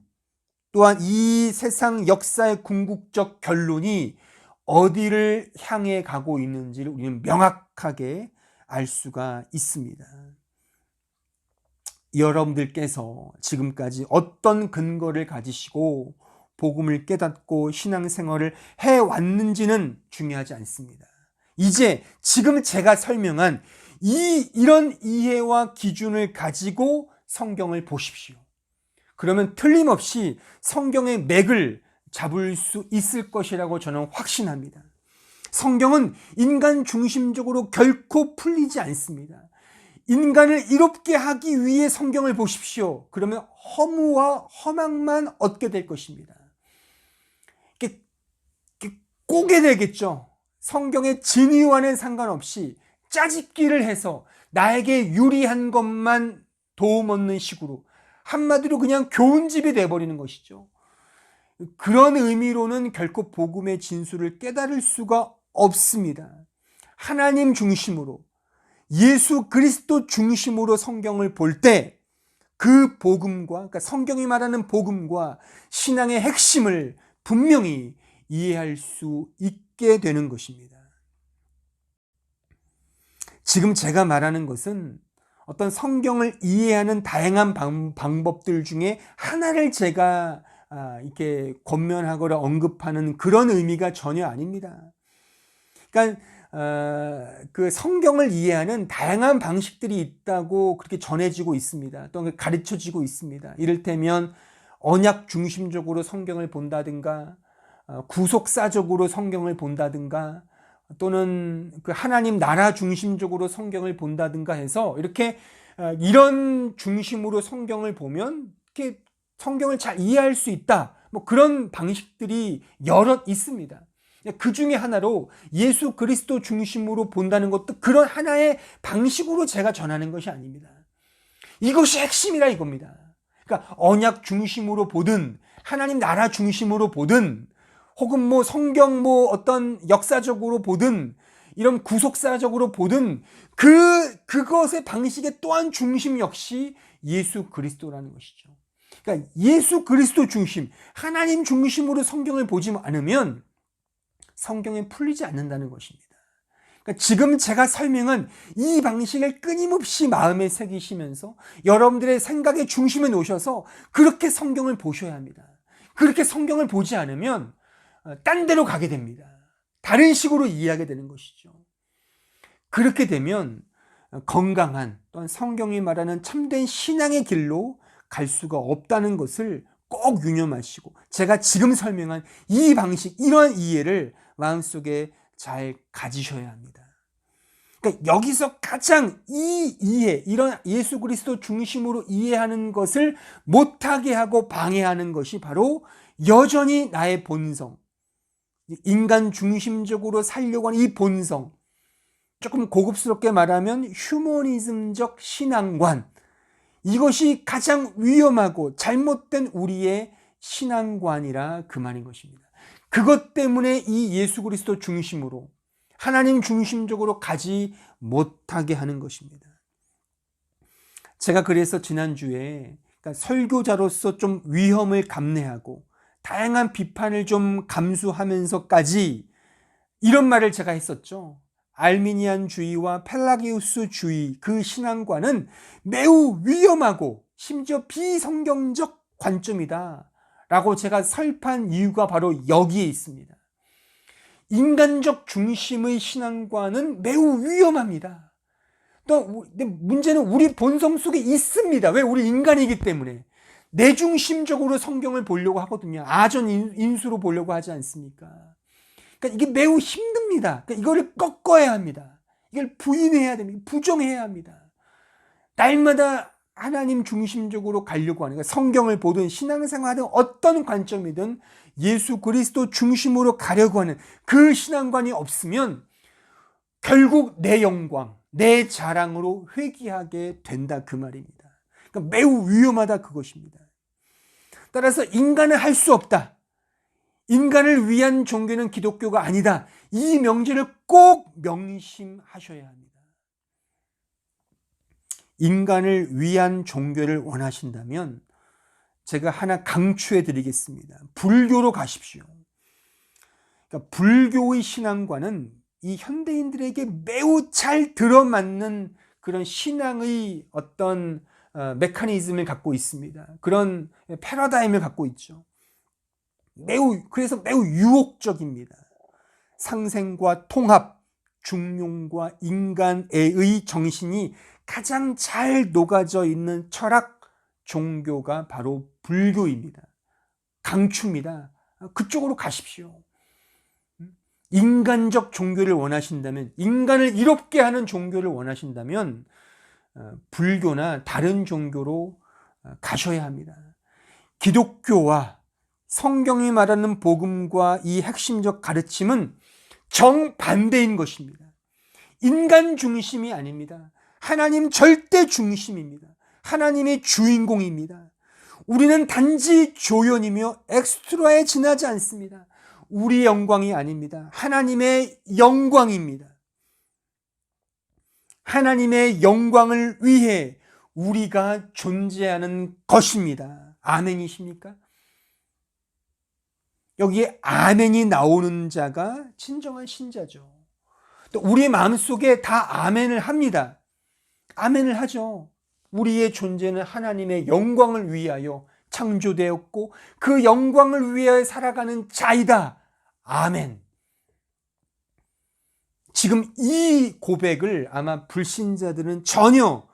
S1: 또한 이 세상 역사의 궁극적 결론이 어디를 향해 가고 있는지를 우리는 명확하게 알 수가 있습니다. 여러분들께서 지금까지 어떤 근거를 가지시고 복음을 깨닫고 신앙생활을 해왔는지는 중요하지 않습니다. 이제 지금 제가 설명한 이런 이해와 기준을 가지고 성경을 보십시오. 그러면 틀림없이 성경의 맥을 잡을 수 있을 것이라고 저는 확신합니다. 성경은 인간 중심적으로 결코 풀리지 않습니다. 인간을 이롭게 하기 위해 성경을 보십시오. 그러면 허무와 허망만 얻게 될 것입니다. 이렇게 꼬게 되겠죠. 성경의 진위와는 상관없이 짜집기를 해서 나에게 유리한 것만 도움 얻는 식으로 한마디로 그냥 교훈집이 돼버리는 것이죠. 그런 의미로는 결코 복음의 진수를 깨달을 수가 없습니다. 하나님 중심으로 예수 그리스도 중심으로 성경을 볼 때 그 복음과 그러니까 성경이 말하는 복음과 신앙의 핵심을 분명히 이해할 수 있게 되는 것입니다. 지금 제가 말하는 것은 어떤 성경을 이해하는 다양한 방법들 중에 하나를 제가 이렇게 권면하거나 언급하는 그런 의미가 전혀 아닙니다. 그러니까 그 성경을 이해하는 다양한 방식들이 있다고 그렇게 전해지고 있습니다. 또 가르쳐지고 있습니다. 이를테면 언약 중심적으로 성경을 본다든가 구속사적으로 성경을 본다든가 또는 그 하나님 나라 중심적으로 성경을 본다든가 해서 이렇게 이런 중심으로 성경을 보면 이렇게 성경을 잘 이해할 수 있다. 뭐 그런 방식들이 여럿 있습니다. 그 중에 하나로 예수 그리스도 중심으로 본다는 것도 그런 하나의 방식으로 제가 전하는 것이 아닙니다. 이것이 핵심이라 이겁니다. 그러니까 언약 중심으로 보든 하나님 나라 중심으로 보든 혹은 뭐 성경 뭐 어떤 역사적으로 보든 이런 구속사적으로 보든 그것의 방식의 또한 중심 역시 예수 그리스도라는 것이죠. 그러니까 예수 그리스도 중심, 하나님 중심으로 성경을 보지 않으면 성경에 풀리지 않는다는 것입니다. 그러니까 지금 제가 설명한 이 방식을 끊임없이 마음에 새기시면서 여러분들의 생각의 중심에 놓으셔서 그렇게 성경을 보셔야 합니다. 그렇게 성경을 보지 않으면 딴 데로 가게 됩니다. 다른 식으로 이해하게 되는 것이죠. 그렇게 되면 건강한 또한 성경이 말하는 참된 신앙의 길로 갈 수가 없다는 것을 꼭 유념하시고 제가 지금 설명한 이 방식, 이러한 이해를 마음속에 잘 가지셔야 합니다. 그러니까 여기서 가장 이 이해, 이런 예수 그리스도 중심으로 이해하는 것을 못하게 하고 방해하는 것이 바로 여전히 나의 본성, 인간 중심적으로 살려고 하는 이 본성, 조금 고급스럽게 말하면 휴머니즘적 신앙관, 이것이 가장 위험하고 잘못된 우리의 신앙관이라 그 말인 것입니다. 그것 때문에 이 예수 그리스도 중심으로 하나님 중심적으로 가지 못하게 하는 것입니다. 제가 그래서 지난주에 설교자로서 좀 위험을 감내하고 다양한 비판을 좀 감수하면서까지 이런 말을 제가 했었죠. 알미니안주의와 펠라기우스주의 그 신앙과는 매우 위험하고 심지어 비성경적 관점이다 라고 제가 설파한 이유가 바로 여기에 있습니다. 인간적 중심의 신앙과는 매우 위험합니다. 또 문제는 우리 본성 속에 있습니다. 왜? 우리 인간이기 때문에 내중심적으로 성경을 보려고 하거든요. 아전 인수로 보려고 하지 않습니까? 그러니까 이게 매우 힘듭니다. 그러니까 이거를 꺾어야 합니다. 이걸 부인해야 됩니다. 부정해야 합니다. 날마다 하나님 중심적으로 가려고 하는, 그러니까 성경을 보든 신앙생활하든 어떤 관점이든 예수 그리스도 중심으로 가려고 하는 그 신앙관이 없으면 결국 내 영광, 내 자랑으로 회귀하게 된다 그 말입니다. 그러니까 매우 위험하다 그것입니다. 따라서 인간은 할 수 없다. 인간을 위한 종교는 기독교가 아니다. 이 명제를 꼭 명심하셔야 합니다. 인간을 위한 종교를 원하신다면 제가 하나 강추해 드리겠습니다. 불교로 가십시오. 그러니까 불교의 신앙과는 이 현대인들에게 매우 잘 들어맞는 그런 신앙의 어떤 메커니즘을 갖고 있습니다. 그런 패러다임을 갖고 있죠. 그래서 매우 유혹적입니다. 상생과 통합, 중용과 인간애의 정신이 가장 잘 녹아져 있는 철학 종교가 바로 불교입니다. 강추입니다. 그쪽으로 가십시오. 인간적 종교를 원하신다면, 인간을 이롭게 하는 종교를 원하신다면 불교나 다른 종교로 가셔야 합니다. 기독교와 성경이 말하는 복음과 이 핵심적 가르침은 정반대인 것입니다. 인간 중심이 아닙니다. 하나님 절대 중심입니다. 하나님의 주인공입니다. 우리는 단지 조연이며 엑스트라에 지나지 않습니다. 우리의 영광이 아닙니다. 하나님의 영광입니다. 하나님의 영광을 위해 우리가 존재하는 것입니다. 아멘이십니까? 여기에 아멘이 나오는 자가 진정한 신자죠. 또 우리의 마음속에 다 아멘을 합니다. 아멘을 하죠. 우리의 존재는 하나님의 영광을 위하여 창조되었고 그 영광을 위하여 살아가는 자이다. 아멘. 지금 이 고백을 아마 불신자들은 전혀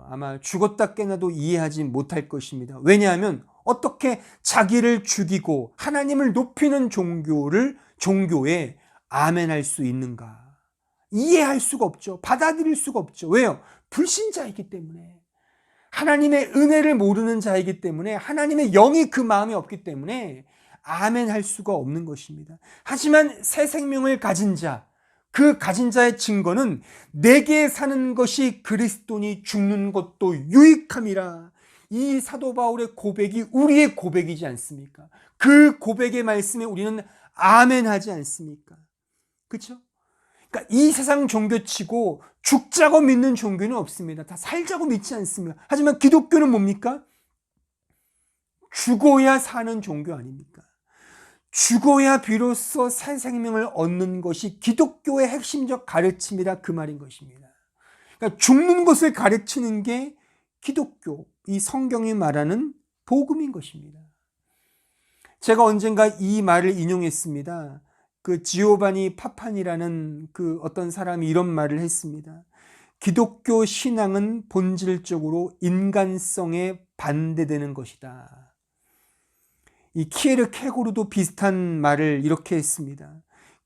S1: 아마 죽었다 깨나도 이해하지 못할 것입니다. 왜냐하면 어떻게 자기를 죽이고 하나님을 높이는 종교에 아멘할 수 있는가? 이해할 수가 없죠. 받아들일 수가 없죠. 왜요? 불신자이기 때문에. 하나님의 은혜를 모르는 자이기 때문에, 하나님의 영이 그 마음에 없기 때문에 아멘할 수가 없는 것입니다. 하지만 새 생명을 가진 자, 그 가진 자의 증거는 내게 사는 것이 그리스도니 죽는 것도 유익함이라. 이 사도 바울의 고백이 우리의 고백이지 않습니까? 그 고백의 말씀에 우리는 아멘하지 않습니까? 그렇죠? 그러니까 이 세상 종교치고 죽자고 믿는 종교는 없습니다. 다 살자고 믿지 않습니다. 하지만 기독교는 뭡니까? 죽어야 사는 종교 아닙니까? 죽어야 비로소 새 생명을 얻는 것이 기독교의 핵심적 가르침이라 그 말인 것입니다. 그러니까 죽는 것을 가르치는 게 기독교, 이 성경이 말하는 복음인 것입니다. 제가 언젠가 이 말을 인용했습니다. 그 지오바니 파판이라는 그 어떤 사람이 이런 말을 했습니다. 기독교 신앙은 본질적으로 인간성에 반대되는 것이다. 이 키에르케고르도 비슷한 말을 이렇게 했습니다.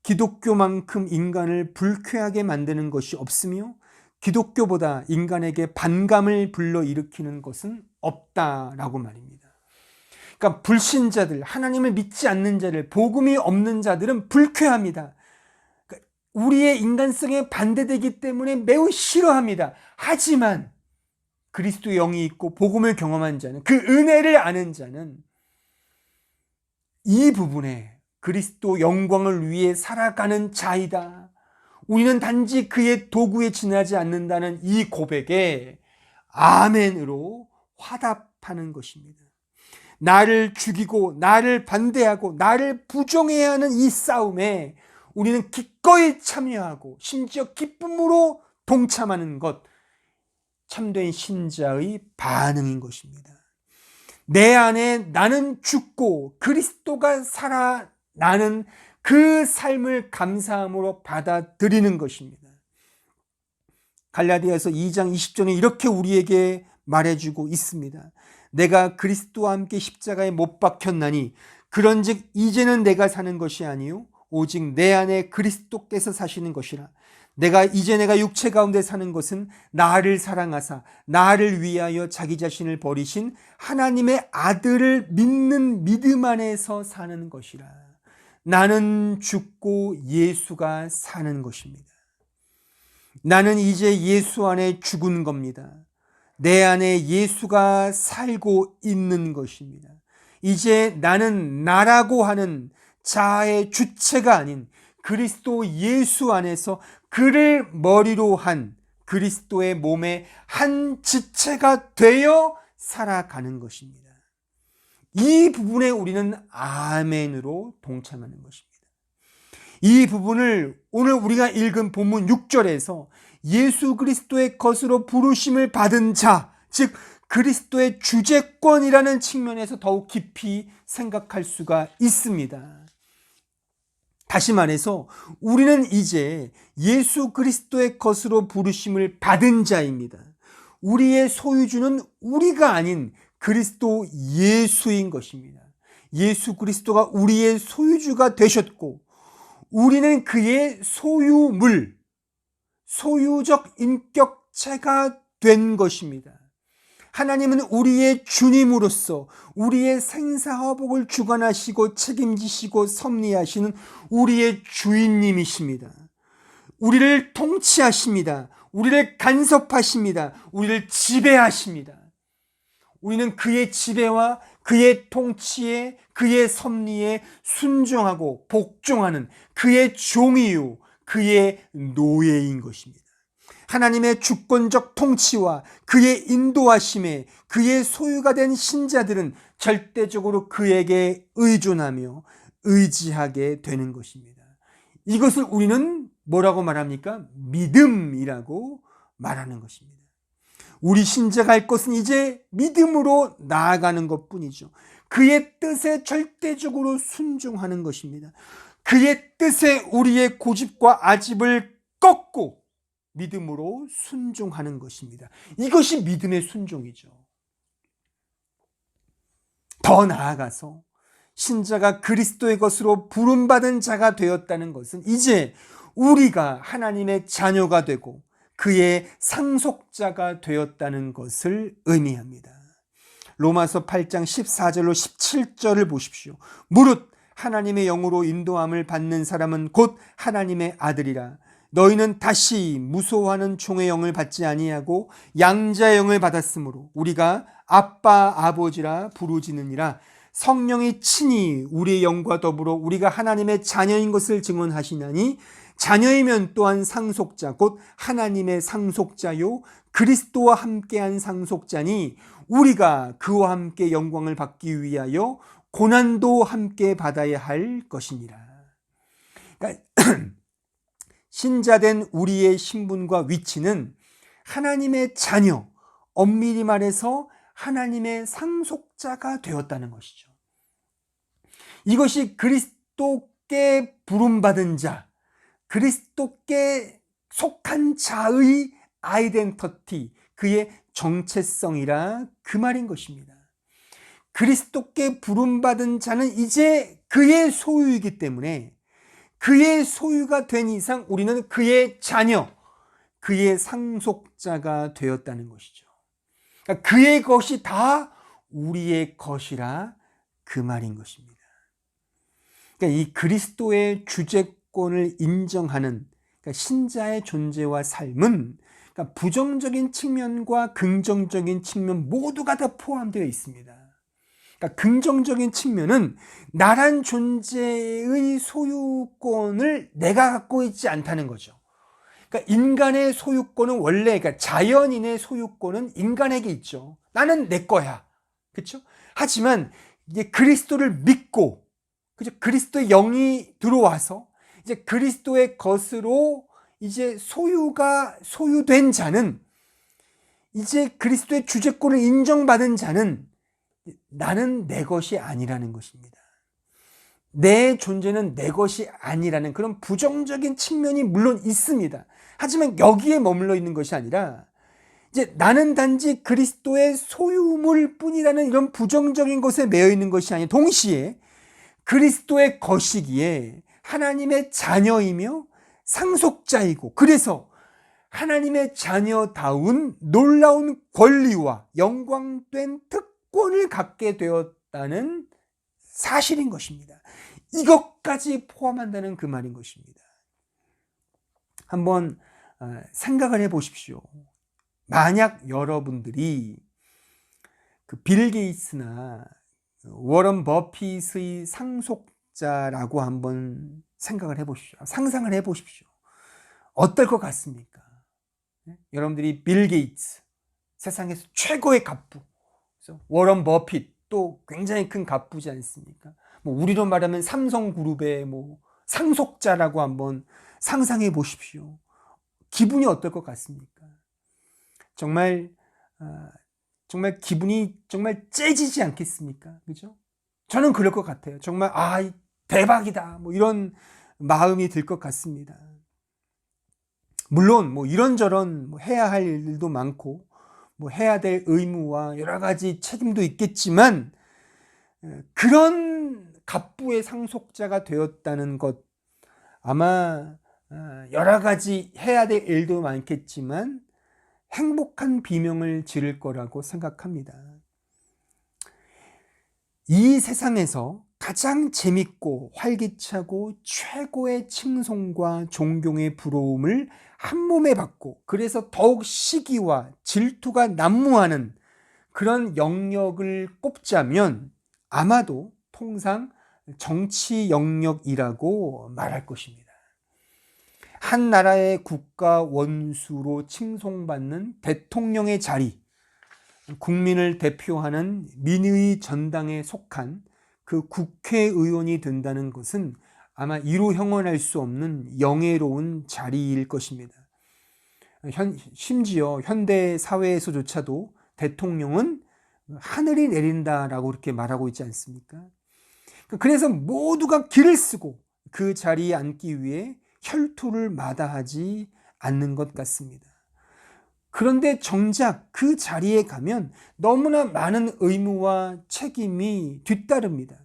S1: 기독교만큼 인간을 불쾌하게 만드는 것이 없으며 기독교보다 인간에게 반감을 불러일으키는 것은 없다라고 말입니다. 그러니까 불신자들, 하나님을 믿지 않는 자들, 복음이 없는 자들은 불쾌합니다. 그러니까 우리의 인간성에 반대되기 때문에 매우 싫어합니다. 하지만 그리스도 영이 있고 복음을 경험한 자는, 그 은혜를 아는 자는 이 부분에 그리스도 영광을 위해 살아가는 자이다. 우리는 단지 그의 도구에 지나지 않는다는 이 고백에 아멘으로 화답하는 것입니다. 나를 죽이고 나를 반대하고 나를 부정해야 하는 이 싸움에 우리는 기꺼이 참여하고 심지어 기쁨으로 동참하는 것, 참된 신자의 반응인 것입니다. 내 안에 나는 죽고 그리스도가 살아나는 그 삶을 감사함으로 받아들이는 것입니다. 갈라디아서 2장 20절에 이렇게 우리에게 말해주고 있습니다. 내가 그리스도와 함께 십자가에 못 박혔나니 그런즉 이제는 내가 사는 것이 아니요 오직 내 안에 그리스도께서 사시는 것이라. 내가 육체 가운데 사는 것은 나를 사랑하사 나를 위하여 자기 자신을 버리신 하나님의 아들을 믿는 믿음 안에서 사는 것이라. 나는 죽고 예수가 사는 것입니다. 나는 이제 예수 안에 죽은 겁니다. 내 안에 예수가 살고 있는 것입니다. 이제 나는 나라고 하는 자아의 주체가 아닌 그리스도 예수 안에서 그를 머리로 한 그리스도의 몸의 한 지체가 되어 살아가는 것입니다. 이 부분에 우리는 아멘으로 동참하는 것입니다. 이 부분을 오늘 우리가 읽은 본문 6절에서 예수 그리스도의 것으로 부르심을 받은 자, 즉 그리스도의 주재권이라는 측면에서 더욱 깊이 생각할 수가 있습니다. 다시 말해서 우리는 이제 예수 그리스도의 것으로 부르심을 받은 자입니다. 우리의 소유주는 우리가 아닌 그리스도 예수인 것입니다. 예수 그리스도가 우리의 소유주가 되셨고 우리는 그의 소유물, 소유적 인격체가 된 것입니다. 하나님은 우리의 주님으로서 우리의 생사화복을 주관하시고 책임지시고 섭리하시는 우리의 주인님이십니다. 우리를 통치하십니다. 우리를 간섭하십니다. 우리를 지배하십니다. 우리는 그의 지배와 그의 통치에 그의 섭리에 순종하고 복종하는 그의 종이요 그의 노예인 것입니다. 하나님의 주권적 통치와 그의 인도하심에 그의 소유가 된 신자들은 절대적으로 그에게 의존하며 의지하게 되는 것입니다. 이것을 우리는 뭐라고 말합니까? 믿음이라고 말하는 것입니다. 우리 신자가 할 것은 이제 믿음으로 나아가는 것뿐이죠. 그의 뜻에 절대적으로 순종하는 것입니다. 그의 뜻에 우리의 고집과 아집을 꺾고 믿음으로 순종하는 것입니다. 이것이 믿음의 순종이죠. 더 나아가서 신자가 그리스도의 것으로 부름받은 자가 되었다는 것은 이제 우리가 하나님의 자녀가 되고 그의 상속자가 되었다는 것을 의미합니다. 로마서 8장 14절로 17절을 보십시오. 무릇 하나님의 영으로 인도함을 받는 사람은 곧 하나님의 아들이라. 너희는 다시 무소하는 종의 영을 받지 아니하고 양자의 영을 받았으므로 우리가 아빠 아버지라 부르짖느니라. 성령이 친히 우리의 영과 더불어 우리가 하나님의 자녀인 것을 증언하시나니 자녀이면 또한 상속자 곧 하나님의 상속자요 그리스도와 함께한 상속자니 우리가 그와 함께 영광을 받기 위하여 고난도 함께 받아야 할 것이니라. 그러니까 신자된 우리의 신분과 위치는 하나님의 자녀, 엄밀히 말해서 하나님의 상속자가 되었다는 것이죠. 이것이 그리스도께 부름받은 자, 그리스도께 속한 자의 아이덴티티, 그의 정체성이라 그 말인 것입니다. 그리스도께 부름받은 자는 이제 그의 소유이기 때문에 그의 소유가 된 이상 우리는 그의 자녀, 그의 상속자가 되었다는 것이죠. 그러니까 그의 것이 다 우리의 것이라 그 말인 것입니다. 그러니까 이 그리스도의 주재권을 인정하는 그러니까 신자의 존재와 삶은 그러니까 부정적인 측면과 긍정적인 측면 모두가 다 포함되어 있습니다. 그러니까 긍정적인 측면은 나란 존재의 소유권을 내가 갖고 있지 않다는 거죠. 그러니까 인간의 소유권은 원래, 그러니까 자연인의 소유권은 인간에게 있죠. 나는 내 거야. 그렇죠? 하지만 이제 그리스도를 믿고, 그죠? 그리스도의 영이 들어와서 이제 그리스도의 것으로 이제 소유된 자는, 이제 그리스도의 주재권을 인정받은 자는 나는 내 것이 아니라는 것입니다. 내 존재는 내 것이 아니라는 그런 부정적인 측면이 물론 있습니다. 하지만 여기에 머물러 있는 것이 아니라 이제 나는 단지 그리스도의 소유물 뿐이라는 이런 부정적인 것에 매여 있는 것이 아니라 동시에 그리스도의 것이기에 하나님의 자녀이며 상속자이고, 그래서 하나님의 자녀다운 놀라운 권리와 영광된 특권을 갖게 되었다는 사실인 것입니다. 이것까지 포함한다는 그 말인 것입니다. 한번 생각을 해 보십시오. 만약 여러분들이 그 빌 게이츠나 워런 버핏의 상속자라고 한번 생각을 해 보십시오. 상상을 해 보십시오. 어떨 것 같습니까? 여러분들이 빌 게이츠, 세상에서 최고의 갑부, 워런 버핏, 또 굉장히 큰 갑부지 않습니까? 우리로 말하면 삼성그룹의 상속자라고 한번 상상해 보십시오. 기분이 어떨 것 같습니까? 정말 기분이 정말 째지지 않겠습니까? 그죠? 저는 그럴 것 같아요. 정말 대박이다, 이런 마음이 들 것 같습니다. 물론 이런저런 해야 할 일도 많고 해야 될 의무와 여러 가지 책임도 있겠지만, 그런 갑부의 상속자가 되었다는 것, 아마 여러 가지 해야 될 일도 많겠지만 행복한 비명을 지를 거라고 생각합니다. 이 세상에서 가장 재밌고 활기차고 최고의 칭송과 존경의 부러움을 한 몸에 받고, 그래서 더욱 시기와 질투가 난무하는 그런 영역을 꼽자면 아마도 통상 정치 영역이라고 말할 것입니다. 한 나라의 국가 원수로 칭송받는 대통령의 자리, 국민을 대표하는 민의 전당에 속한 그 국회의원이 된다는 것은 아마 이루 형언할 수 없는 영예로운 자리일 것입니다. 심지어 현대 사회에서조차도 대통령은 하늘이 내린다라고 그렇게 말하고 있지 않습니까? 그래서 모두가 기를 쓰고 그 자리에 앉기 위해 혈투를 마다하지 않는 것 같습니다. 그런데 정작 그 자리에 가면 너무나 많은 의무와 책임이 뒤따릅니다.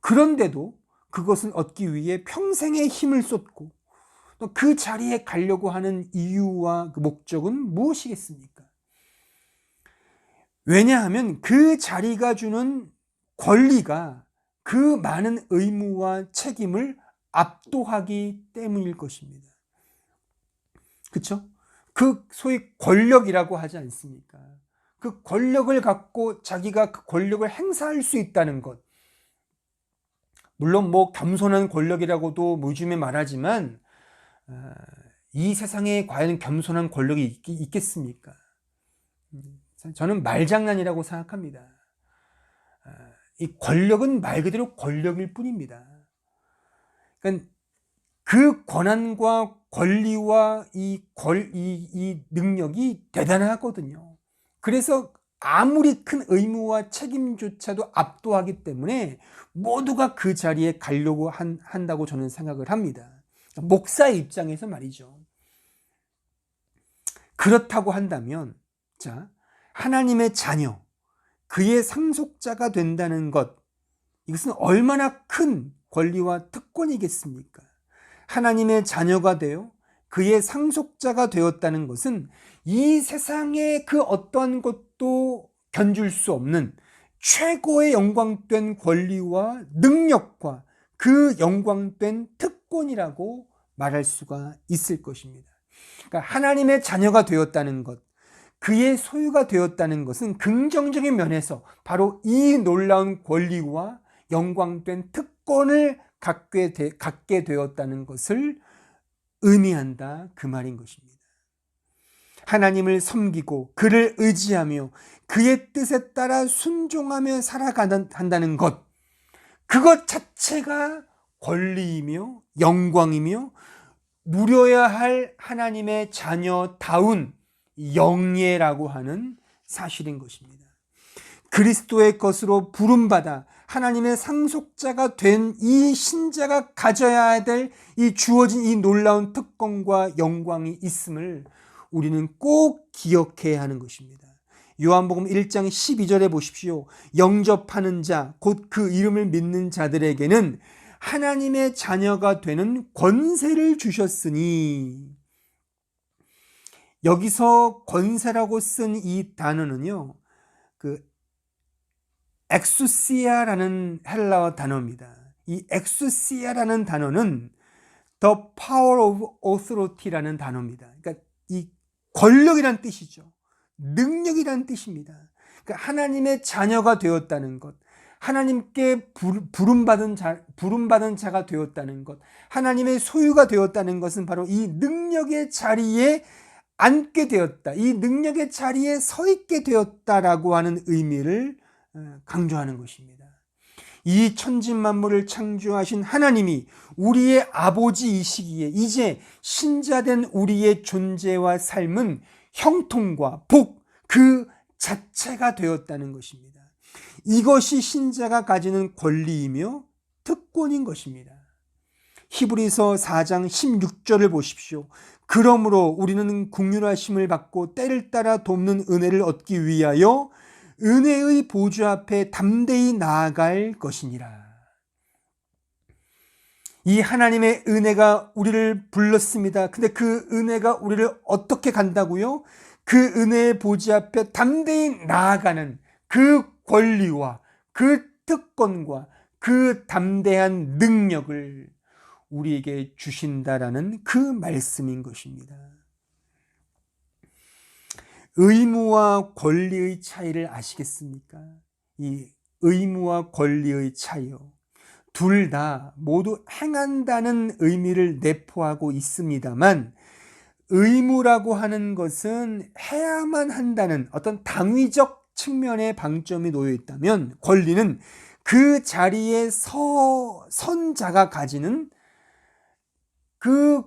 S1: 그런데도 그것을 얻기 위해 평생의 힘을 쏟고 또 그 자리에 가려고 하는 이유와 그 목적은 무엇이겠습니까? 왜냐하면 그 자리가 주는 권리가 그 많은 의무와 책임을 압도하기 때문일 것입니다. 그렇죠? 그 소위 권력이라고 하지 않습니까? 그 권력을 갖고 자기가 그 권력을 행사할 수 있다는 것. 물론 겸손한 권력이라고도 요즘에 말하지만 이 세상에 과연 겸손한 권력이 있겠습니까? 저는 말장난이라고 생각합니다. 이 권력은 말 그대로 권력일 뿐입니다. 그러니까 그 권한과 권리와 이 능력이 대단하거든요. 그래서 아무리 큰 의무와 책임조차도 압도하기 때문에 모두가 그 자리에 가려고 한다고 저는 생각을 합니다. 목사의 입장에서 말이죠. 그렇다고 한다면, 하나님의 자녀, 그의 상속자가 된다는 것, 이것은 얼마나 큰 권리와 특권이겠습니까? 하나님의 자녀가 되어 그의 상속자가 되었다는 것은 이 세상의 그 어떠한 것도 견줄 수 없는 최고의 영광된 권리와 능력과 그 영광된 특권이라고 말할 수가 있을 것입니다. 그러니까 하나님의 자녀가 되었다는 것, 그의 소유가 되었다는 것은 긍정적인 면에서 바로 이 놀라운 권리와 영광된 특권을 갖게 되었다는 것을 의미한다 그 말인 것입니다. 하나님을 섬기고 그를 의지하며 그의 뜻에 따라 순종하며 살아간다는 것, 그것 자체가 권리이며 영광이며 누려야 할 하나님의 자녀다운 영예라고 하는 사실인 것입니다. 그리스도의 것으로 부름받아 하나님의 상속자가 된 이 신자가 가져야 될 이 주어진 이 놀라운 특권과 영광이 있음을 우리는 꼭 기억해야 하는 것입니다. 요한복음 1장 12절에 보십시오. 영접하는 자, 곧 그 이름을 믿는 자들에게는 하나님의 자녀가 되는 권세를 주셨으니, 여기서 권세라고 쓴 이 단어는요, 그 엑수시아라는 헬라어 단어입니다. 이 엑수시아라는 단어는 The Power of Authority라는 단어입니다. 그러니까 이 권력이란 뜻이죠. 능력이란 뜻입니다. 그러니까 하나님의 자녀가 되었다는 것, 하나님께 부름받은 자가 되었다는 것, 하나님의 소유가 되었다는 것은 바로 이 능력의 자리에 앉게 되었다, 이 능력의 자리에 서 있게 되었다라고 하는 의미를 강조하는 것입니다. 이 천지만물을 창조하신 하나님이 우리의 아버지이시기에 이제 신자된 우리의 존재와 삶은 형통과 복 그 자체가 되었다는 것입니다. 이것이 신자가 가지는 권리이며 특권인 것입니다. 히브리서 4장 16절을 보십시오. 그러므로 우리는 긍휼하심을 받고 때를 따라 돕는 은혜를 얻기 위하여 은혜의 보좌 앞에 담대히 나아갈 것이니라. 이 하나님의 은혜가 우리를 불렀습니다. 근데 그 은혜가 우리를 어떻게 간다고요? 그 은혜의 보좌 앞에 담대히 나아가는 그 권리와 그 특권과 그 담대한 능력을 우리에게 주신다라는 그 말씀인 것입니다. 의무와 권리의 차이를 아시겠습니까? 이 의무와 권리의 차이요. 둘 다 모두 행한다는 의미를 내포하고 있습니다만, 의무라고 하는 것은 해야만 한다는 어떤 당위적 측면의 방점이 놓여 있다면, 권리는 그 자리에 선 자가 가지는 그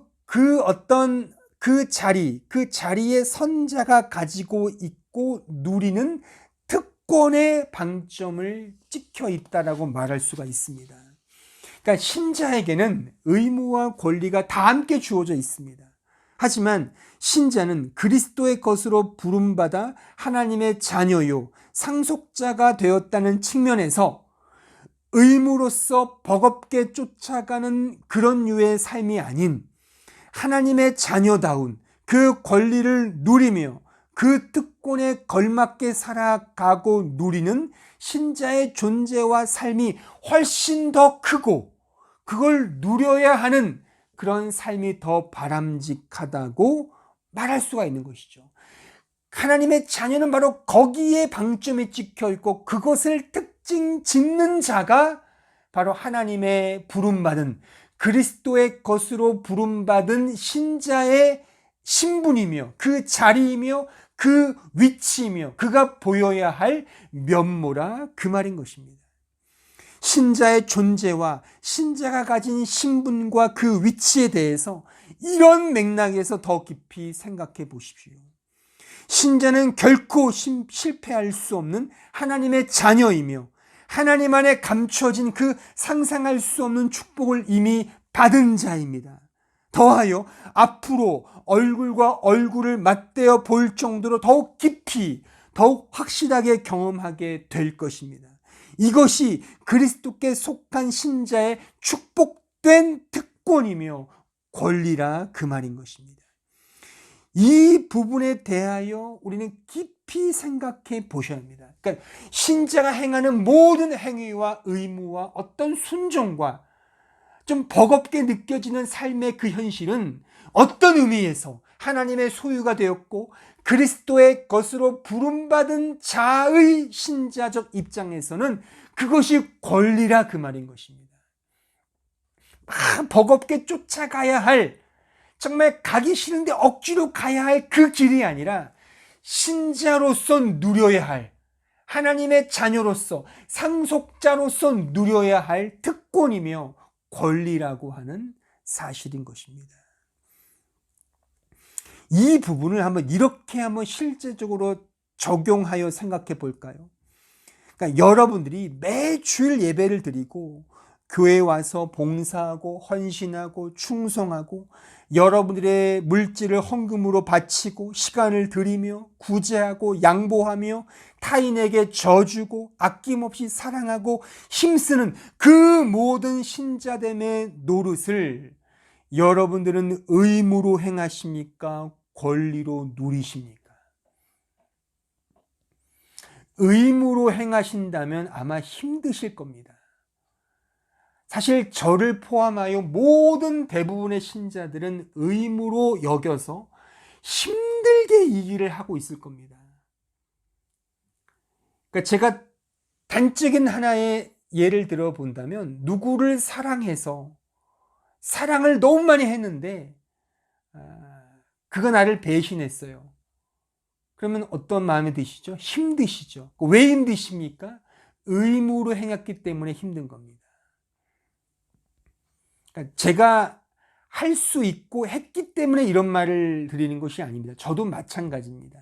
S1: 자리에 선자가 가지고 있고 누리는 특권의 방점을 찍혀 있다라고 말할 수가 있습니다. 그러니까 신자에게는 의무와 권리가 다 함께 주어져 있습니다. 하지만 신자는 그리스도의 것으로 부름받아 하나님의 자녀요 상속자가 되었다는 측면에서 의무로서 버겁게 쫓아가는 그런 류의 삶이 아닌 하나님의 자녀다운 그 권리를 누리며 그 특권에 걸맞게 살아가고 누리는 신자의 존재와 삶이 훨씬 더 크고 그걸 누려야 하는 그런 삶이 더 바람직하다고 말할 수가 있는 것이죠. 하나님의 자녀는 바로 거기에 방점이 찍혀 있고 그것을 특징 짓는 자가 바로 하나님의 부름받은 그리스도의 것으로 부름받은 신자의 신분이며 그 자리이며 그 위치이며 그가 보여야 할 면모라 그 말인 것입니다. 신자의 존재와 신자가 가진 신분과 그 위치에 대해서 이런 맥락에서 더 깊이 생각해 보십시오. 신자는 결코 실패할 수 없는 하나님의 자녀이며 하나님 안에 감춰진 그 상상할 수 없는 축복을 이미 받은 자입니다. 더하여 앞으로 얼굴과 얼굴을 맞대어 볼 정도로 더욱 깊이 더욱 확실하게 경험하게 될 것입니다. 이것이 그리스도께 속한 신자의 축복된 특권이며 권리라 그 말인 것입니다. 이 부분에 대하여 우리는 깊이 생각해 보셔야 합니다. 그러니까 신자가 행하는 모든 행위와 의무와 어떤 순종과 좀 버겁게 느껴지는 삶의 그 현실은 어떤 의미에서 하나님의 소유가 되었고 그리스도의 것으로 부름받은 자의 신자적 입장에서는 그것이 권리라 그 말인 것입니다. 막 버겁게 쫓아가야 할 정말 가기 싫은데 억지로 가야 할 그 길이 아니라 신자로서 누려야 할, 하나님의 자녀로서 상속자로서 누려야 할 특권이며 권리라고 하는 사실인 것입니다. 이 부분을 한번 실제적으로 적용하여 생각해 볼까요? 그러니까 여러분들이 매주일 예배를 드리고 교회에 와서 봉사하고 헌신하고 충성하고 여러분들의 물질을 헌금으로 바치고 시간을 들이며 구제하고 양보하며 타인에게 져주고 아낌없이 사랑하고 힘쓰는 그 모든 신자됨의 노릇을 여러분들은 의무로 행하십니까? 권리로 누리십니까? 의무로 행하신다면 아마 힘드실 겁니다. 사실 저를 포함하여 모든 대부분의 신자들은 의무로 여겨서 힘들게 이 일을 하고 있을 겁니다. 그러니까 제가 단적인 하나의 예를 들어 본다면 누구를 사랑해서 사랑을 너무 많이 했는데 그가 나를 배신했어요. 그러면 어떤 마음이 드시죠? 힘드시죠. 왜 힘드십니까? 의무로 행했기 때문에 힘든 겁니다. 그러니까 제가 할 수 있고 했기 때문에 이런 말을 드리는 것이 아닙니다. 저도 마찬가지입니다.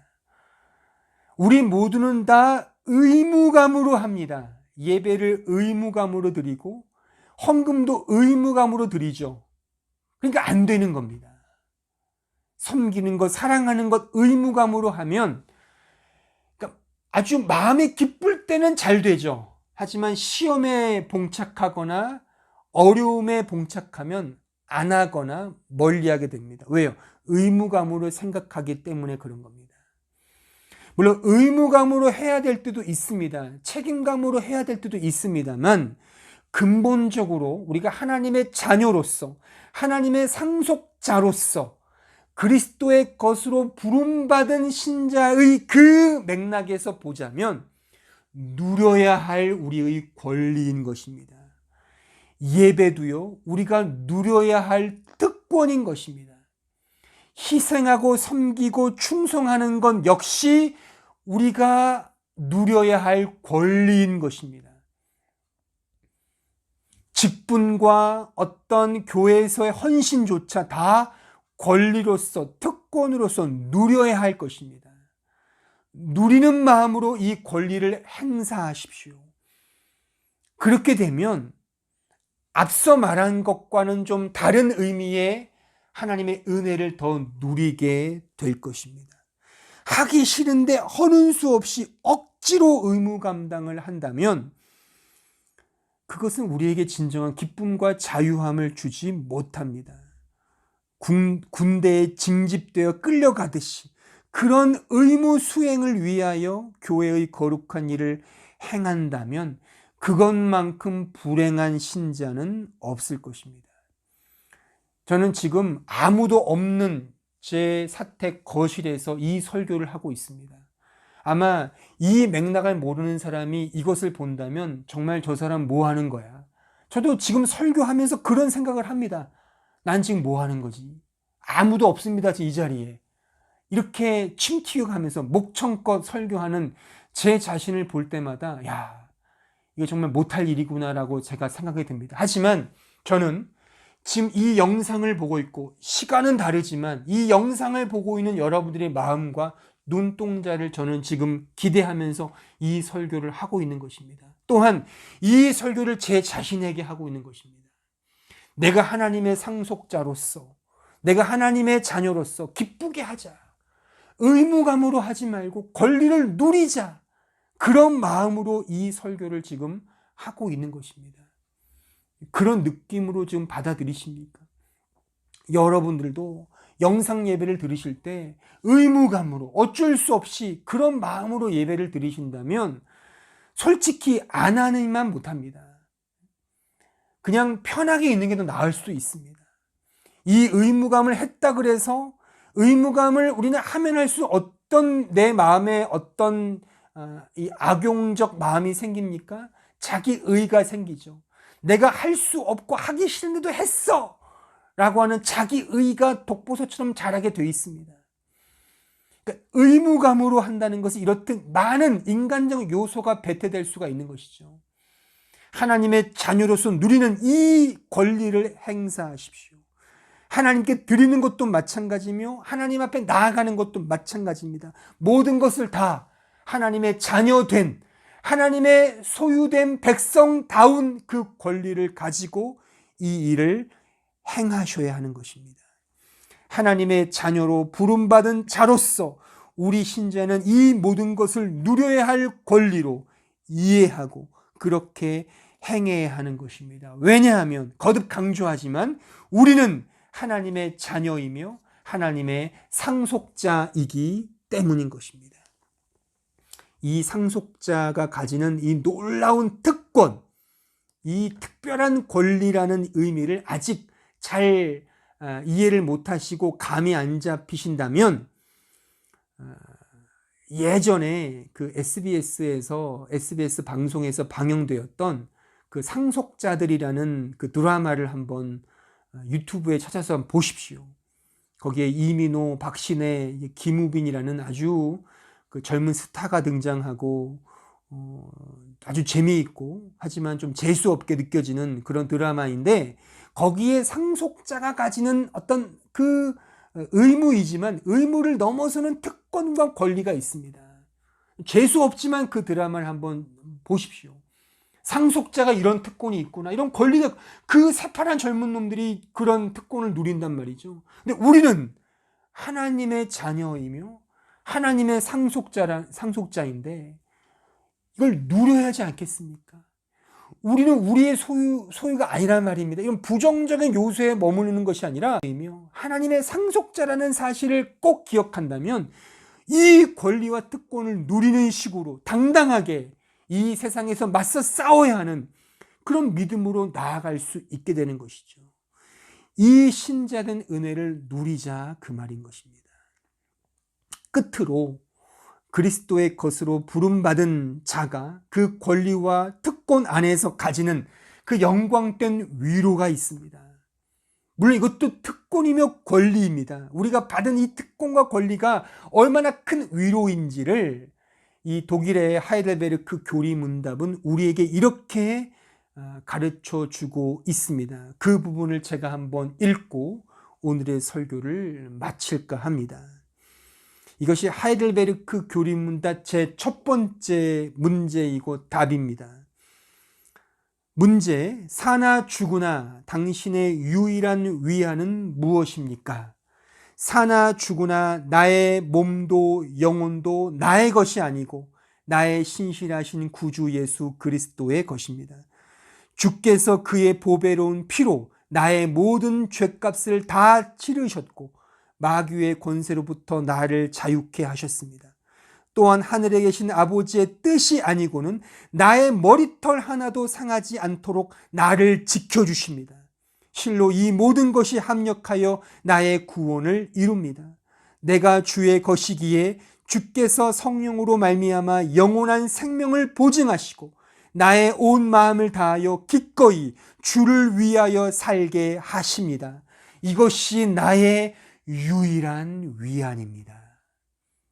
S1: 우리 모두는 다 의무감으로 합니다. 예배를 의무감으로 드리고 헌금도 의무감으로 드리죠. 그러니까 안 되는 겁니다. 섬기는 것, 사랑하는 것 의무감으로 하면 그러니까 아주 마음이 기쁠 때는 잘 되죠. 하지만 시험에 봉착하거나 어려움에 봉착하면 안 하거나 멀리하게 됩니다. 왜요? 의무감으로 생각하기 때문에 그런 겁니다. 물론 의무감으로 해야 될 때도 있습니다. 책임감으로 해야 될 때도 있습니다만 근본적으로 우리가 하나님의 자녀로서 하나님의 상속자로서 그리스도의 것으로 부름받은 신자의 그 맥락에서 보자면 누려야 할 우리의 권리인 것입니다. 예배도요, 우리가 누려야 할 특권인 것입니다. 희생하고 섬기고 충성하는 건 역시 우리가 누려야 할 권리인 것입니다. 직분과 어떤 교회에서의 헌신조차 다 권리로서 특권으로서 누려야 할 것입니다. 누리는 마음으로 이 권리를 행사하십시오. 그렇게 되면 앞서 말한 것과는 좀 다른 의미의 하나님의 은혜를 더 누리게 될 것입니다. 하기 싫은데 허는 수 없이 억지로 의무 감당을 한다면 그것은 우리에게 진정한 기쁨과 자유함을 주지 못합니다. 군대에 징집되어 끌려가듯이 그런 의무 수행을 위하여 교회의 거룩한 일을 행한다면 그것만큼 불행한 신자는 없을 것입니다. 저는 지금 아무도 없는 제 사택 거실에서 이 설교를 하고 있습니다. 아마 이 맥락을 모르는 사람이 이것을 본다면 정말 저 사람 뭐 하는 거야? 저도 지금 설교하면서 그런 생각을 합니다. 난 지금 뭐 하는 거지? 아무도 없습니다. 이 자리에. 이렇게 침튀어가면서 목청껏 설교하는 제 자신을 볼 때마다 야, 이거 정말 못할 일이구나라고 제가 생각이 듭니다. 하지만 저는 지금 이 영상을 보고 있고 시간은 다르지만 이 영상을 보고 있는 여러분들의 마음과 눈동자를 저는 지금 기대하면서 이 설교를 하고 있는 것입니다. 또한 이 설교를 제 자신에게 하고 있는 것입니다. 내가 하나님의 상속자로서 내가 하나님의 자녀로서 기쁘게 하자. 의무감으로 하지 말고 권리를 누리자. 그런 마음으로 이 설교를 지금 하고 있는 것입니다. 그런 느낌으로 지금 받아들이십니까? 여러분들도 영상 예배를 들으실 때 의무감으로 어쩔 수 없이 그런 마음으로 예배를 드리신다면 솔직히 안 하는만 못합니다. 그냥 편하게 있는 게 더 나을 수도 있습니다. 이 의무감을 했다 그래서 의무감을 우리는 하면 할수록 어떤 내 마음에 어떤 이 악용적 마음이 생깁니까? 자기 의가 생기죠. 내가 할 수 없고 하기 싫은데도 했어 라고 하는 자기 의가 독보소처럼 자라게 돼 있습니다. 그러니까 의무감으로 한다는 것은 이렇듯 많은 인간적 요소가 배태될 수가 있는 것이죠. 하나님의 자녀로서 누리는 이 권리를 행사하십시오. 하나님께 드리는 것도 마찬가지며 하나님 앞에 나아가는 것도 마찬가지입니다. 모든 것을 다 하나님의 자녀된, 하나님의 소유된 백성다운 그 권리를 가지고 이 일을 행하셔야 하는 것입니다. 하나님의 자녀로 부름받은 자로서 우리 신자는 이 모든 것을 누려야 할 권리로 이해하고 그렇게 행해야 하는 것입니다. 왜냐하면 거듭 강조하지만 우리는 하나님의 자녀이며 하나님의 상속자이기 때문인 것입니다. 이 상속자가 가지는 이 놀라운 특권, 이 특별한 권리라는 의미를 아직 잘 이해를 못하시고 감이 안 잡히신다면 예전에 그 SBS 방송에서 방영되었던 그 상속자들이라는 그 드라마를 한번 유튜브에 찾아서 한번 보십시오. 거기에 이민호, 박신혜, 김우빈이라는 아주 그 젊은 스타가 등장하고 아주 재미있고 하지만 좀 재수없게 느껴지는 그런 드라마인데 거기에 상속자가 가지는 어떤 그 의무이지만 의무를 넘어서는 특권과 권리가 있습니다. 재수없지만 그 드라마를 한번 보십시오. 상속자가 이런 특권이 있구나, 이런 권리가, 그 새파란 젊은 놈들이 그런 특권을 누린단 말이죠. 근데 우리는 하나님의 자녀이며 하나님의 상속자인데 이걸 누려야 하지 않겠습니까? 우리는 우리의 소유가 아니란 말입니다. 이건 부정적인 요소에 머무르는 것이 아니라 하나님의 상속자라는 사실을 꼭 기억한다면 이 권리와 특권을 누리는 식으로 당당하게 이 세상에서 맞서 싸워야 하는 그런 믿음으로 나아갈 수 있게 되는 것이죠. 이 신자된 은혜를 누리자 그 말인 것입니다. 끝으로 그리스도의 것으로 부름받은 자가 그 권리와 특권 안에서 가지는 그 영광된 위로가 있습니다. 물론 이것도 특권이며 권리입니다. 우리가 받은 이 특권과 권리가 얼마나 큰 위로인지를 이 독일의 하이델베르크 교리문답은 우리에게 이렇게 가르쳐 주고 있습니다. 그 부분을 제가 한번 읽고 오늘의 설교를 마칠까 합니다. 이것이 하이델베르크 교리문답 제 첫 번째 문제이고 답입니다. 문제, 사나 죽으나 당신의 유일한 위안은 무엇입니까? 사나 죽으나 나의 몸도 영혼도 나의 것이 아니고 나의 신실하신 구주 예수 그리스도의 것입니다. 주께서 그의 보배로운 피로 나의 모든 죄값을 다 치르셨고 마귀의 권세로부터 나를 자유케 하셨습니다. 또한 하늘에 계신 아버지의 뜻이 아니고는 나의 머리털 하나도 상하지 않도록 나를 지켜주십니다. 실로 이 모든 것이 합력하여 나의 구원을 이룹니다. 내가 주의 것이기에 주께서 성령으로 말미암아 영원한 생명을 보증하시고 나의 온 마음을 다하여 기꺼이 주를 위하여 살게 하십니다. 이것이 나의 유일한 위안입니다.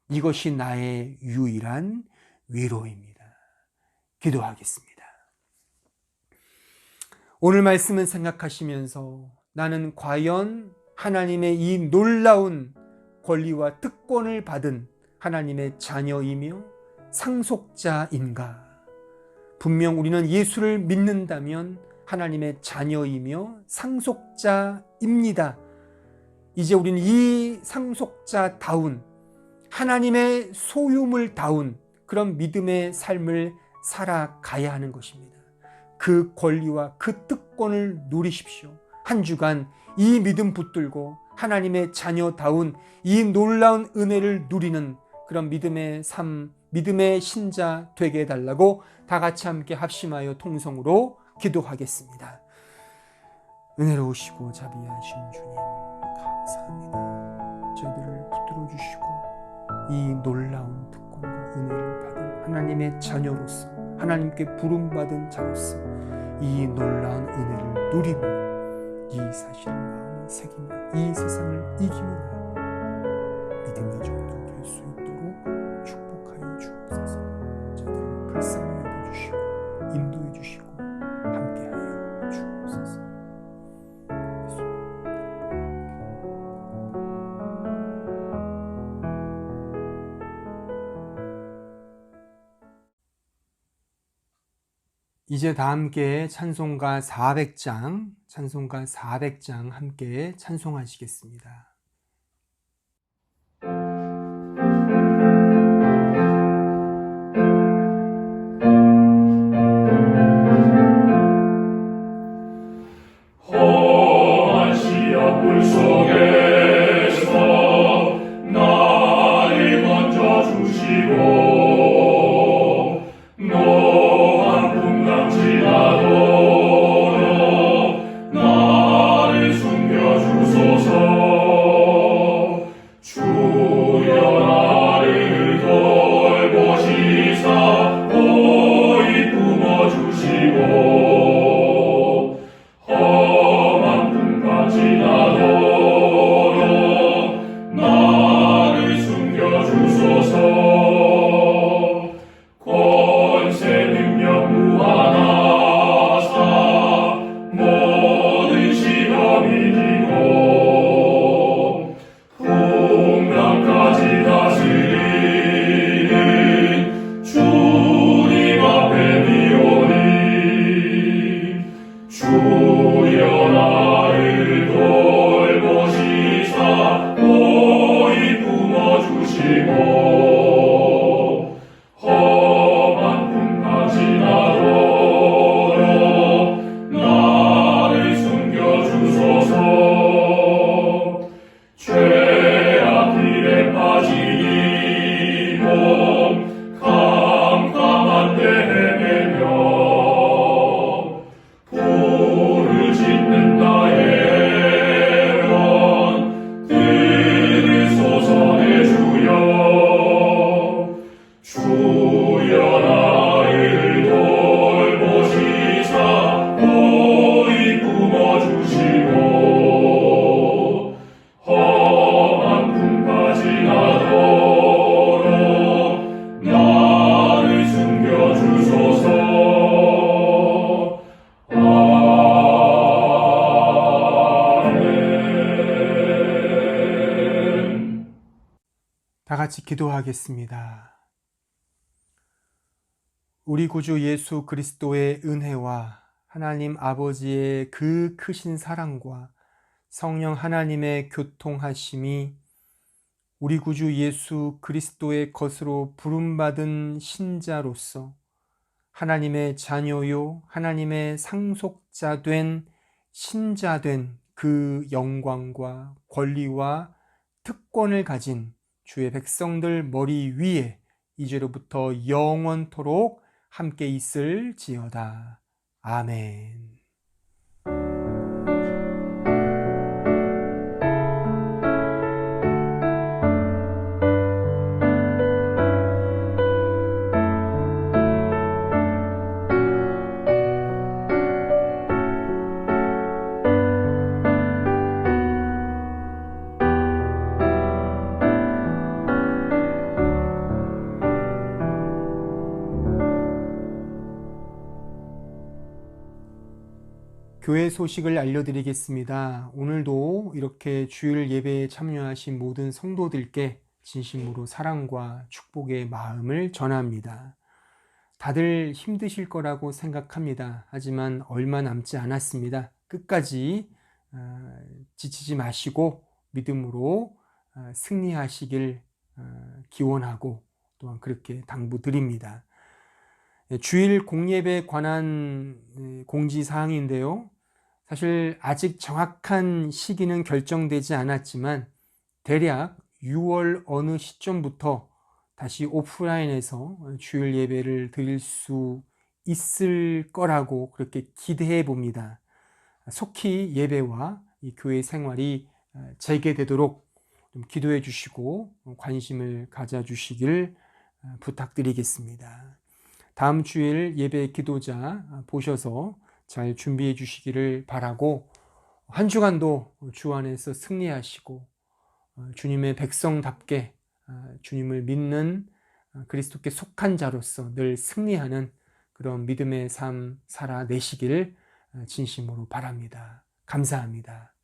S1: 이것이 나의 유일한 위로입니다. 기도하겠습니다. 오늘 말씀을 생각하시면서 나는 과연 하나님의 이 놀라운 권리와 특권을 받은 하나님의 자녀이며 상속자인가? 분명 우리는 예수를 믿는다면 하나님의 자녀이며 상속자입니다. 이제 우리는 이 상속자다운 하나님의 소유물다운 그런 믿음의 삶을 살아가야 하는 것입니다. 그 권리와 그 특권을 누리십시오. 한 주간 이 믿음 붙들고 하나님의 자녀다운 이 놀라운 은혜를 누리는 그런 믿음의 삶, 믿음의 신자 되게 해달라고 다 같이 함께 합심하여 통성으로 기도하겠습니다. 은혜로우시고 자비하신 주님 감사합니다. 저희들을 붙들어 주시고 이 놀라운 특권과 은혜를 받은 하나님의 자녀로서 하나님께 부름받은 자로서 이 놀라운 은혜를 누리며 이 사실을 마음에 새기며 이 세상을 이기는 믿음의 정도 될 수 있도록 축복하여 주옵소서. 저들을 불쌍히 여겨주시고 인도해 주시고 함께하여 주옵소서. 이제 다 함께 찬송가 400장 함께 찬송하시겠습니다.
S2: 험한 시험 물속에서 나를 건져 주시고 노한 풍랑 지나도록 나를 숨겨 주소서. 주여 나를 돌보시사 보이 품어 주시고 험한 풍파 지나도록 나를 숨겨 주소서. 권세 능력 무한하사 모든 시험 이기고 풍랑까지 다스리는 주님 앞에 비오니 주여 나를 돌보시사 보이 품어주시고 험한 풍파 지나도록 나를 숨겨주소서. 죄악 길에 빠진 이 몸 캄캄한 데 헤매며 부르짖는 나의 원 들으소서 내 주여. 주여 나를 돌보시사 보이 품어주시고 험한 풍파 지나도록 나를 숨겨주소서.
S1: 다 같이 기도하겠습니다. 우리 구주 예수 그리스도의 은혜와 하나님 아버지의 그 크신 사랑과 성령 하나님의 교통하심이 우리 구주 예수 그리스도의 것으로 부름받은 신자로서 하나님의 자녀요 하나님의 상속자 된 신자 된 그 영광과 권리와 특권을 가진 주의 백성들 머리 위에 이제로부터 영원토록 함께 있을지어다. 아멘. 교회 소식을 알려드리겠습니다. 오늘도 이렇게 주일 예배에 참여하신 모든 성도들께 진심으로 사랑과 축복의 마음을 전합니다. 다들 힘드실 거라고 생각합니다. 하지만 얼마 남지 않았습니다. 끝까지 지치지 마시고 믿음으로 승리하시길 기원하고 또한 그렇게 당부드립니다. 주일 공예배에 관한 공지사항인데요. 사실 아직 정확한 시기는 결정되지 않았지만 대략 6월 어느 시점부터 다시 오프라인에서 주일 예배를 드릴 수 있을 거라고 그렇게 기대해 봅니다. 속히 예배와 이 교회 생활이 재개되도록 좀 기도해 주시고 관심을 가져주시길 부탁드리겠습니다. 다음 주일 예배 기도자 보셔서 잘 준비해 주시기를 바라고 한 주간도 주 안에서 승리하시고 주님의 백성답게 주님을 믿는 그리스도께 속한 자로서 늘 승리하는 그런 믿음의 삶 살아내시기를 진심으로 바랍니다. 감사합니다.